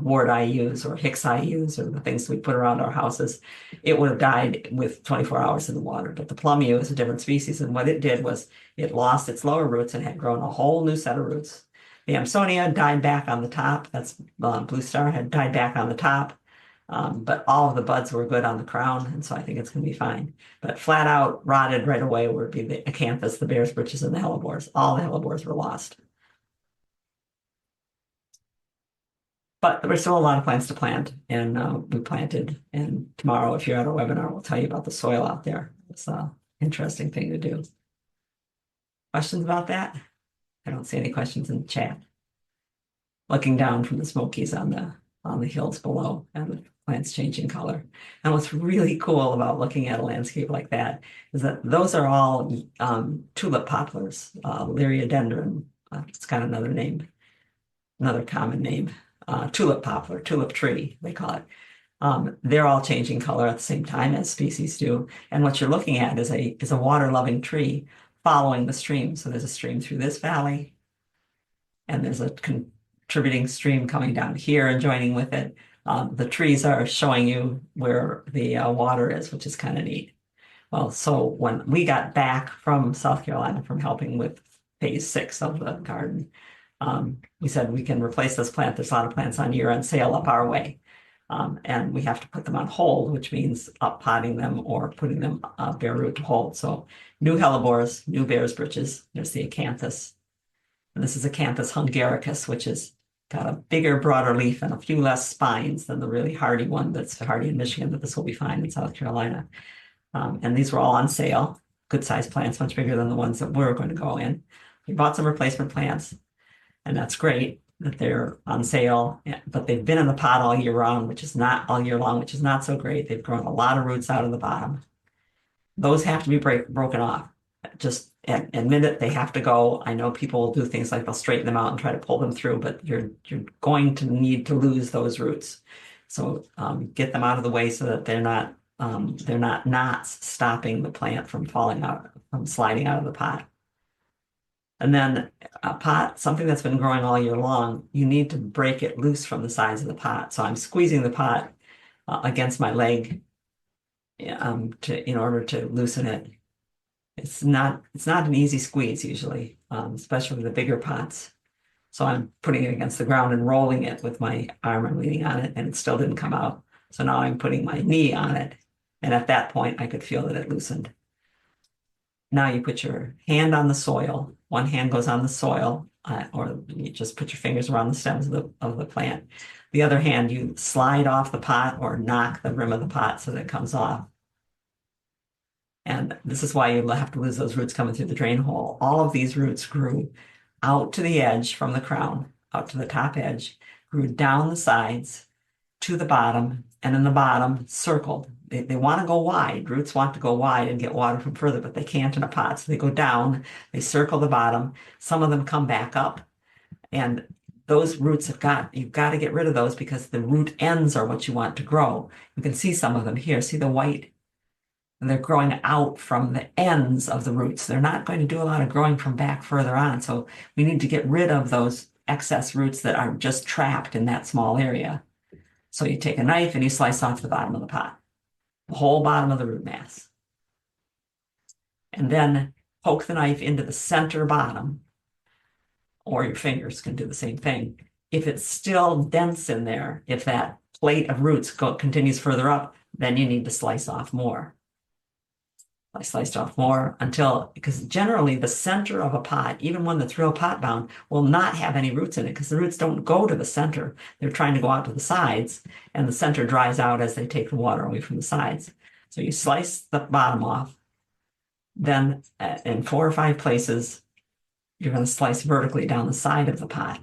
[SPEAKER 1] ward IUs or Hicks IUs or the things we put around our houses, it would have died with 24 hours in the water. But the plum yew is a different species, and what it did was it lost its lower roots and had grown a whole new set of roots. The Amsonia died back on the top. That's Blue Star had died back on the top. But all of the buds were good on the crown, and so I think it's going to be fine. But flat out rotted right away would be the acanthus, the bear's breeches, and the hellebores. All the hellebores were lost. But there were still a lot of plants to plant, and we planted. And tomorrow, if you're at our webinar, we'll tell you about the soil out there. It's an interesting thing to do. Questions about that? I don't see any questions in the chat. Looking down from the Smokies on the hills below, and the plants changing color. And what's really cool about looking at a landscape like that is that those are all tulip poplars, Liriodendron. It's got another name, another common name. Tulip poplar, tulip tree, they call it. They're all changing color at the same time as species do. And what you're looking at is a water-loving tree following the stream. So there's a stream through this valley, and there's a contributing stream coming down here and joining with it. The trees are showing you where the water is, which is kind of neat. Well, so when we got back from South Carolina from helping with phase 6 of the garden, we said we can replace this plant. There's a lot of plants on year-end sale up our way. And we have to put them on hold, which means up potting them or putting them bare root to hold. So new hellebores, new bear's breeches. There's the acanthus. And this is Acanthus hungaricus, which is got a bigger, broader leaf and a few less spines than the really hardy one that's hardy in Michigan, but this will be fine in South Carolina. And these were all on sale. Good sized plants, much bigger than the ones that we're going to go in. We bought some replacement plants, and that's great that they're on sale, but they've been in the pot all year round, which is not all year long, which is not so great. They've grown a lot of roots out of the bottom. Those have to be broken off. Just admit it, they have to go. I know people will do things like they'll straighten them out and try to pull them through, but you're going to need to lose those roots. So get them out of the way so that they're not knots stopping the plant from falling out, from sliding out of the pot. And then a pot, something that's been growing all year long, you need to break it loose from the sides of the pot. So I'm squeezing the pot against my leg in order to loosen it. It's not an easy squeeze usually, especially with the bigger pots. So I'm putting it against the ground and rolling it with my arm and leaning on it, and it still didn't come out. So now I'm putting my knee on it, and at that point I could feel that it loosened. Now you put your hand on the soil. One hand goes on the soil, or you just put your fingers around the stems of the plant. The other hand, you slide off the pot or knock the rim of the pot so that it comes off. And this is why you have to lose those roots coming through the drain hole. All of these roots grew out to the edge from the crown, out to the top edge, grew down the sides to the bottom, and in the bottom circled. They want to go wide. Roots want to go wide and get water from further, but they can't in a pot. So they go down, they circle the bottom. Some of them come back up. And those roots you've got to get rid of those because the root ends are what you want to grow. You can see some of them here. See the white? They're growing out from the ends of the roots. They're not going to do a lot of growing from back further on. So we need to get rid of those excess roots that are just trapped in that small area. So you take a knife and you slice off the bottom of the pot, the whole bottom of the root mass. And then poke the knife into the center bottom, or your fingers can do the same thing. If it's still dense in there, if that plate of roots continues further up, then you need to slice off more. I sliced off more because generally the center of a pot, even one that's real pot bound, will not have any roots in it because the roots don't go to the center. They're trying to go out to the sides, and the center dries out as they take the water away from the sides. So you slice the bottom off. Then in 4 or 5 places, you're going to slice vertically down the side of the pot.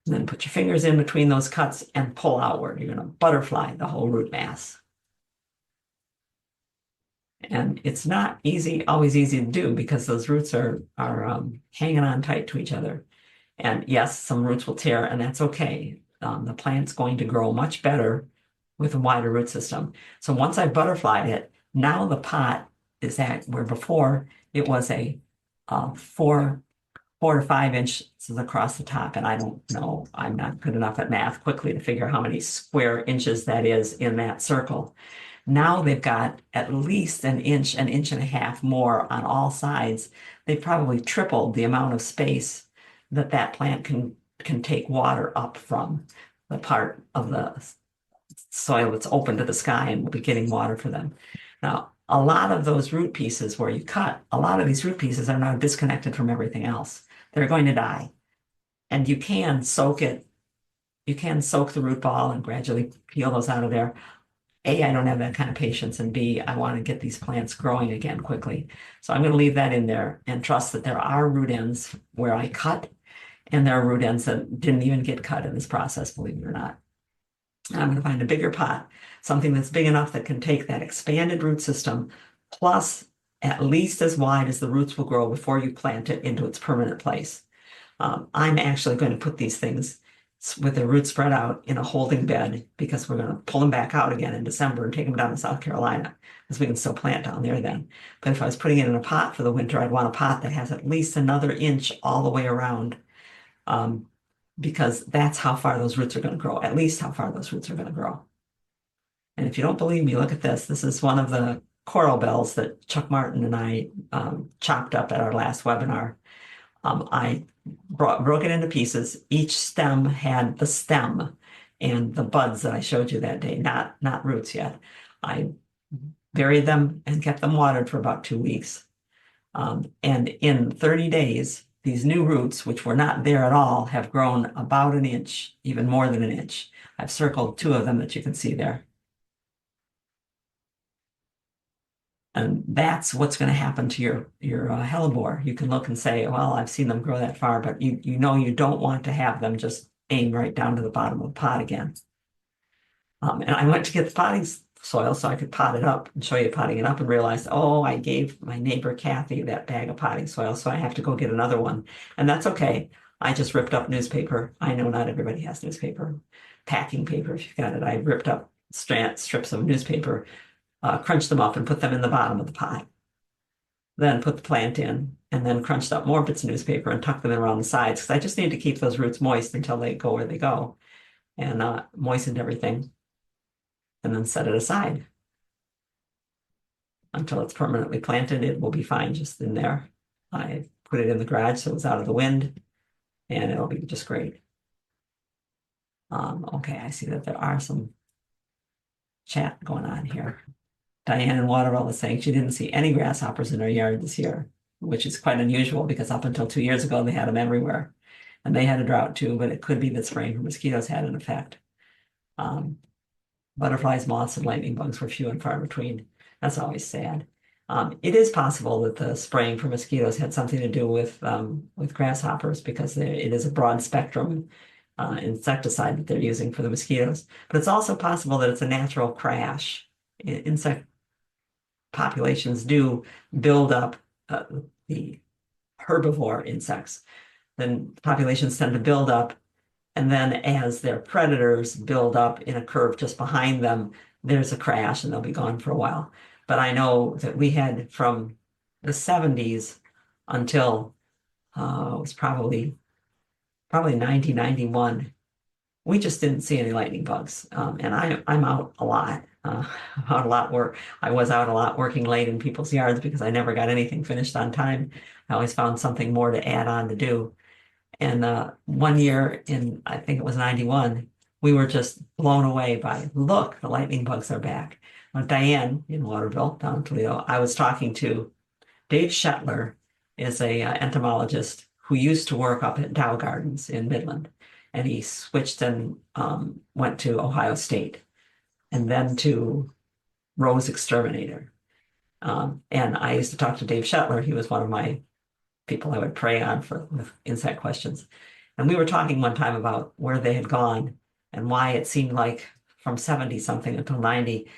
[SPEAKER 1] And then put your fingers in between those cuts and pull outward. You're going to butterfly the whole root mass. And it's not always easy to do because those roots are hanging on tight to each other. And yes, some roots will tear, and that's okay. The plant's going to grow much better with a wider root system. So once I butterflied it, now the pot is at where before it was a 4 to 5 inches across the top. And I don't know, I'm not good enough at math quickly to figure how many square inches that is in that circle. Now they've got at least an inch and a half more on all sides. They've probably tripled the amount of space that plant can take water up from the part of the soil that's open to the sky and will be getting water for them. Now, a lot of those root pieces where you cut, a lot of these root pieces are now disconnected from everything else. They're going to die. And you can soak it. You can soak the root ball and gradually peel those out of there. A, I don't have that kind of patience, and B, I want to get these plants growing again quickly. So I'm going to leave that in there and trust that there are root ends where I cut, and there are root ends that didn't even get cut in this process, believe it or not. And I'm going to find a bigger pot, something that's big enough that can take that expanded root system, plus at least as wide as the roots will grow before you plant it into its permanent place. I'm actually going to put these things with their roots spread out in a holding bed because we're going to pull them back out again in December and take them down to South Carolina because we can still plant down there then. But if I was putting it in a pot for the winter, I'd want a pot that has at least another inch all the way around because that's how far those roots are going to grow, at least how far those roots are going to grow. And if you don't believe me, look at this. This is one of the coral bells that Chuck Martin and I chopped up at our last webinar. I broke it into pieces. Each stem had the stem and the buds that I showed you that day, not roots yet. I buried them and kept them watered for about 2 weeks. And in 30 days, these new roots, which were not there at all, have grown about an inch, even more than an inch. I've circled 2 of them that you can see there. And that's what's going to happen to your hellebore. You can look and say, well, I've seen them grow that far, but you know you don't want to have them just aim right down to the bottom of the pot again. And I went to get the potting soil so I could pot it up and show you potting it up, and realized, oh, I gave my neighbor Kathy that bag of potting soil, so I have to go get another one. And that's okay. I just ripped up newspaper. I know not everybody has newspaper, packing paper if you've got it. I ripped up strips of newspaper, crunched them up and put them in the bottom of the pot. Then put the plant in, and then crunched up more bits of newspaper and tucked them in around the sides, because I just need to keep those roots moist until they go where they go, and moistened everything, and then set it aside until it's permanently planted. It will be fine just in there. I put it in the garage so it's out of the wind, and it'll be just great. Okay, I see that there are some chat going on here. Diane in Waterville is saying she didn't see any grasshoppers in her yard this year, which is quite unusual because up until 2 years ago, they had them everywhere. And they had a drought too, but it could be that spraying for mosquitoes had an effect. Butterflies, moths, and lightning bugs were few and far between. That's always sad. It is possible that the spraying for mosquitoes had something to do with grasshoppers, because it is a broad spectrum insecticide that they're using for the mosquitoes. But it's also possible that it's a natural crash. Insect populations do build up, the herbivore insects. Then populations tend to build up, and then as their predators build up in a curve just behind them, there's a crash and they'll be gone for a while. But I know that we had from the 70s until it was probably 1991, we just didn't see any lightning bugs. And I'm out a lot. Out a lot I was out a lot working late in people's yards because I never got anything finished on time. I always found something more to add on to do. And one year in, I think it was 91, we were just blown away by, look, the lightning bugs are back. Diane in Waterville, down in Toledo, I was talking to Dave Shetler, is a entomologist who used to work up at Dow Gardens in Midland. And he switched and went to Ohio State, and then to Rose Exterminator. And I used to talk to Dave Shetler. He was one of my people I would prey on with insect questions. And we were talking one time about where they had gone and why it seemed like from 70 something until 90,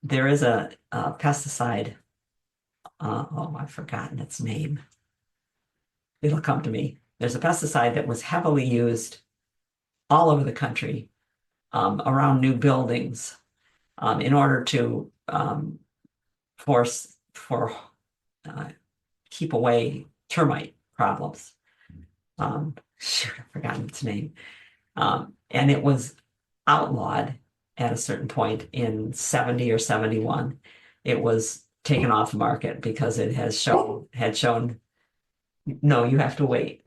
[SPEAKER 1] there is a pesticide. I've forgotten its name. It'll come to me. There's a pesticide that was heavily used all over the country around new buildings in order to keep away termite problems. Shoot, I've forgotten its name. And it was outlawed at a certain point in 70 or 71. It was taken off the market because it had shown. No, you have to wait.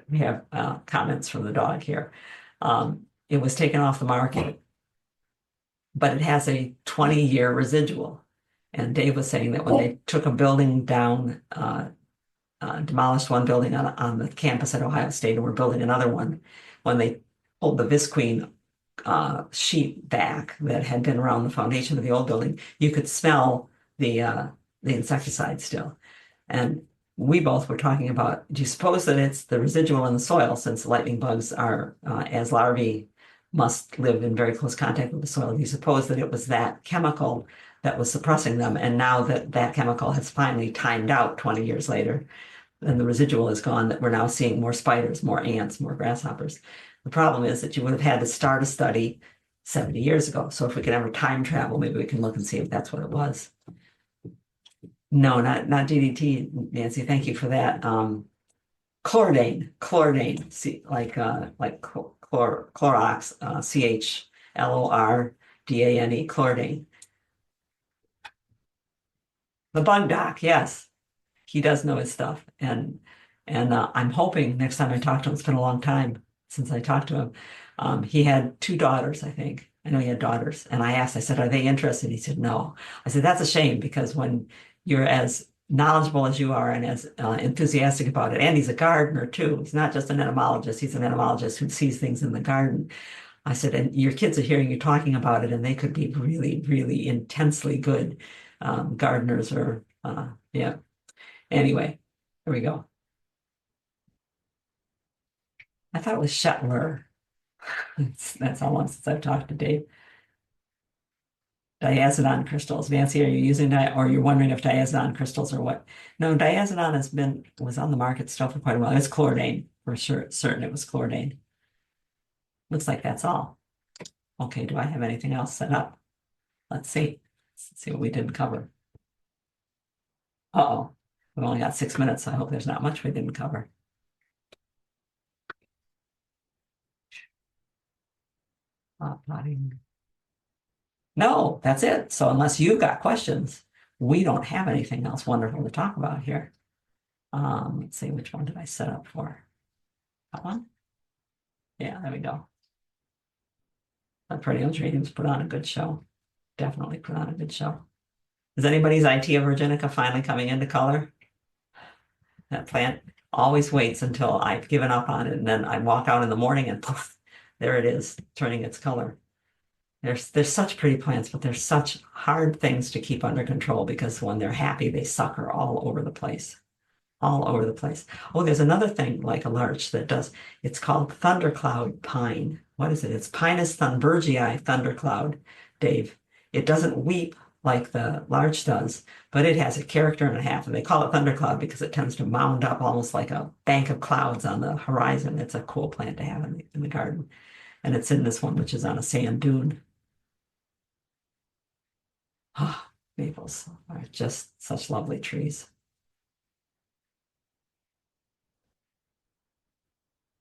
[SPEAKER 1] We have comments from the dog here. It was taken off the market, but it has a 20-year residual. And Dave was saying that when they took a building down, demolished one building on the campus at Ohio State, and were building another one, when they pulled the visqueen sheet back that had been around the foundation of the old building, you could smell the insecticide still. And we both were talking about, do you suppose that it's the residual in the soil, since lightning bugs are, as larvae, must live in very close contact with the soil? Do you suppose that it was that chemical that was suppressing them? And now that that chemical has finally timed out 20 years later, and the residual is gone, that we're now seeing more spiders, more ants, more grasshoppers. The problem is that you would have had to start a study 70 years ago. So if we can ever time travel, maybe we can look and see if that's what it was. No, not DDT, Nancy. Thank you for that. Chloridane, like Clorox, CHLORDANE, chloridane. The bug doc, yes, he does know his stuff, and I'm hoping next time I talk to him, it's been a long time since I talked to him. He had 2 daughters, I think. I know he had daughters, and I said, are they interested? He said, no. I said, that's a shame, because when you're as knowledgeable as you are and as enthusiastic about it. And he's a gardener too. He's not just an entomologist, he's an entomologist who sees things in the garden. I said, and your kids are hearing you talking about it, and they could be really, really intensely good gardeners or, yeah. Anyway, there we go. I thought it was Shetler. That's how long since I've talked to Dave. Diazodon crystals. Nancy, are you using that, or you're wondering if diazodon crystals or what? No, diazodon was on the market still for quite a while. It's chlordane for sure. Certain it was chlordane. Looks like that's all. Okay, do I have anything else set up? Let's see. Let's see what we didn't cover. Uh-oh, we've only got 6 minutes. So I hope there's not much we didn't cover. Plotting. No, that's it. So unless you've got questions, we don't have anything else wonderful to talk about here. Let's see, which one did I set up for? That one? Yeah, there we go. But Perennial Dreams put on a good show. Definitely put on a good show. Is anybody's Itea virginica finally coming into color? That plant always waits until I've given up on it, and then I walk out in the morning and poof, there it is, turning its color. There's such pretty plants, but they're such hard things to keep under control because when they're happy, they sucker all over the place. All over the place. Oh, there's another thing like a larch that does, it's called thundercloud pine. What is it? It's Pinus thunbergii thundercloud, Dave. It doesn't weep like the larch does, but it has a character and a half, and they call it thundercloud because it tends to mound up almost like a bank of clouds on the horizon. It's a cool plant to have in the garden. And it's in this one, which is on a sand dune. Ah, maples are just such lovely trees.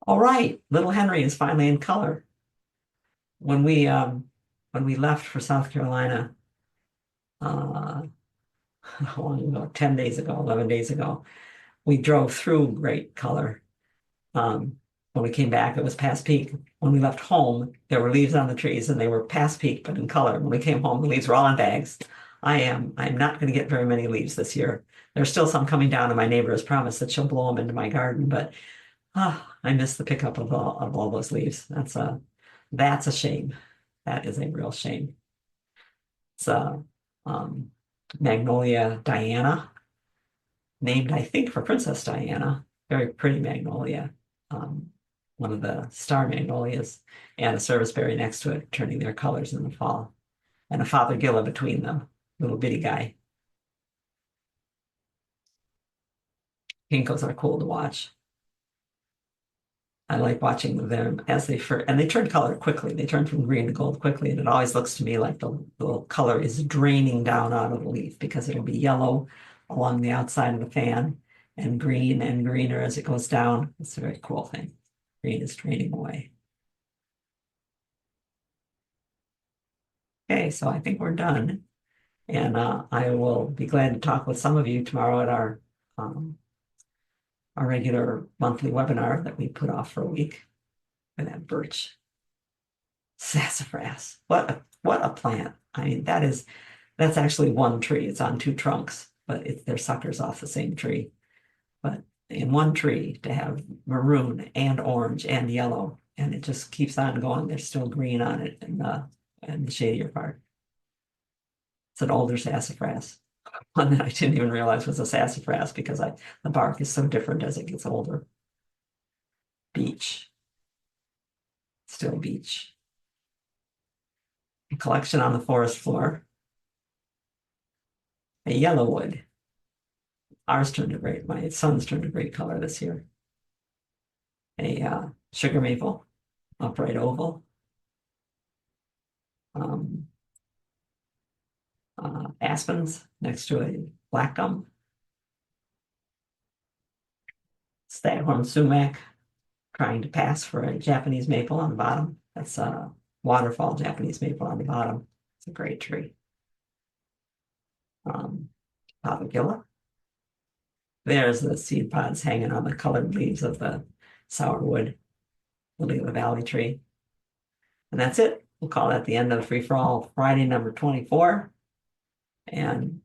[SPEAKER 1] All right, little Henry is finally in color. When we left for South Carolina, how long ago? 10 days ago, 11 days ago, we drove through great color. When we came back, it was past peak. When we left home, there were leaves on the trees and they were past peak, but in color. When we came home, the leaves were all in bags. I'm not going to get very many leaves this year. There's still some coming down, and my neighbor has promised that she'll blow them into my garden, but I miss the pickup of all those leaves. That's a shame. That is a real shame. It's Magnolia Diana, named I think for Princess Diana. Very pretty magnolia. One of the star magnolias, and a serviceberry next to it, turning their colors in the fall, and a fothergilla between them, little bitty guy. Ginkgos are cool to watch. I like watching them as they turn color quickly. They turn from green to gold quickly, and it always looks to me like the color is draining down out of the leaf because it'll be yellow along the outside of the fan and greener as it goes down. It's a very cool thing. Green is draining away. Okay, so I think we're done, and I will be glad to talk with some of you tomorrow at our regular monthly webinar that we put off for a week. For that birch sassafras. What a plant. I mean, that's actually one tree. It's on two trunks, but they're suckers off the same tree. But in one tree to have maroon and orange and yellow, and it just keeps on going. There's still green on it in the shadier part. It's an older sassafras. One that I didn't even realize was a sassafras because the bark is so different as it gets older. Beech. Still beech. A collection on the forest floor. A yellowwood. Ours turned a great, my son's turned a great color this year. A sugar maple, upright oval. Aspens next to a black gum. Staghorn sumac trying to pass for a Japanese maple on the bottom. That's a waterfall Japanese maple on the bottom. It's a great tree. Papagilla. There's the seed pods hanging on the colored leaves of the sourwood, lily of the valley tree. And that's it. We'll call that the end of the Free for All Friday number 24. And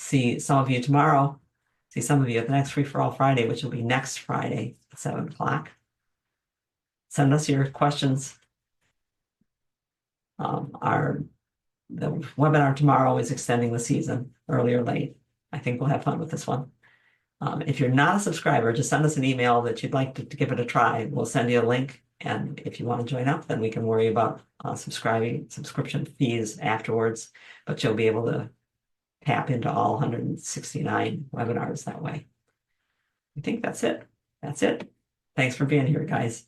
[SPEAKER 1] see some of you tomorrow. See some of you at the next Free for All Friday, which will be next Friday at 7 o'clock. Send us your questions. The webinar tomorrow is extending the season, early or late. I think we'll have fun with this one. If you're not a subscriber, just send us an email that you'd like to give it a try. We'll send you a link. And if you want to join up, then we can worry about subscription fees afterwards. But you'll be able to tap into all 169 webinars that way. I think that's it. That's it. Thanks for being here, guys.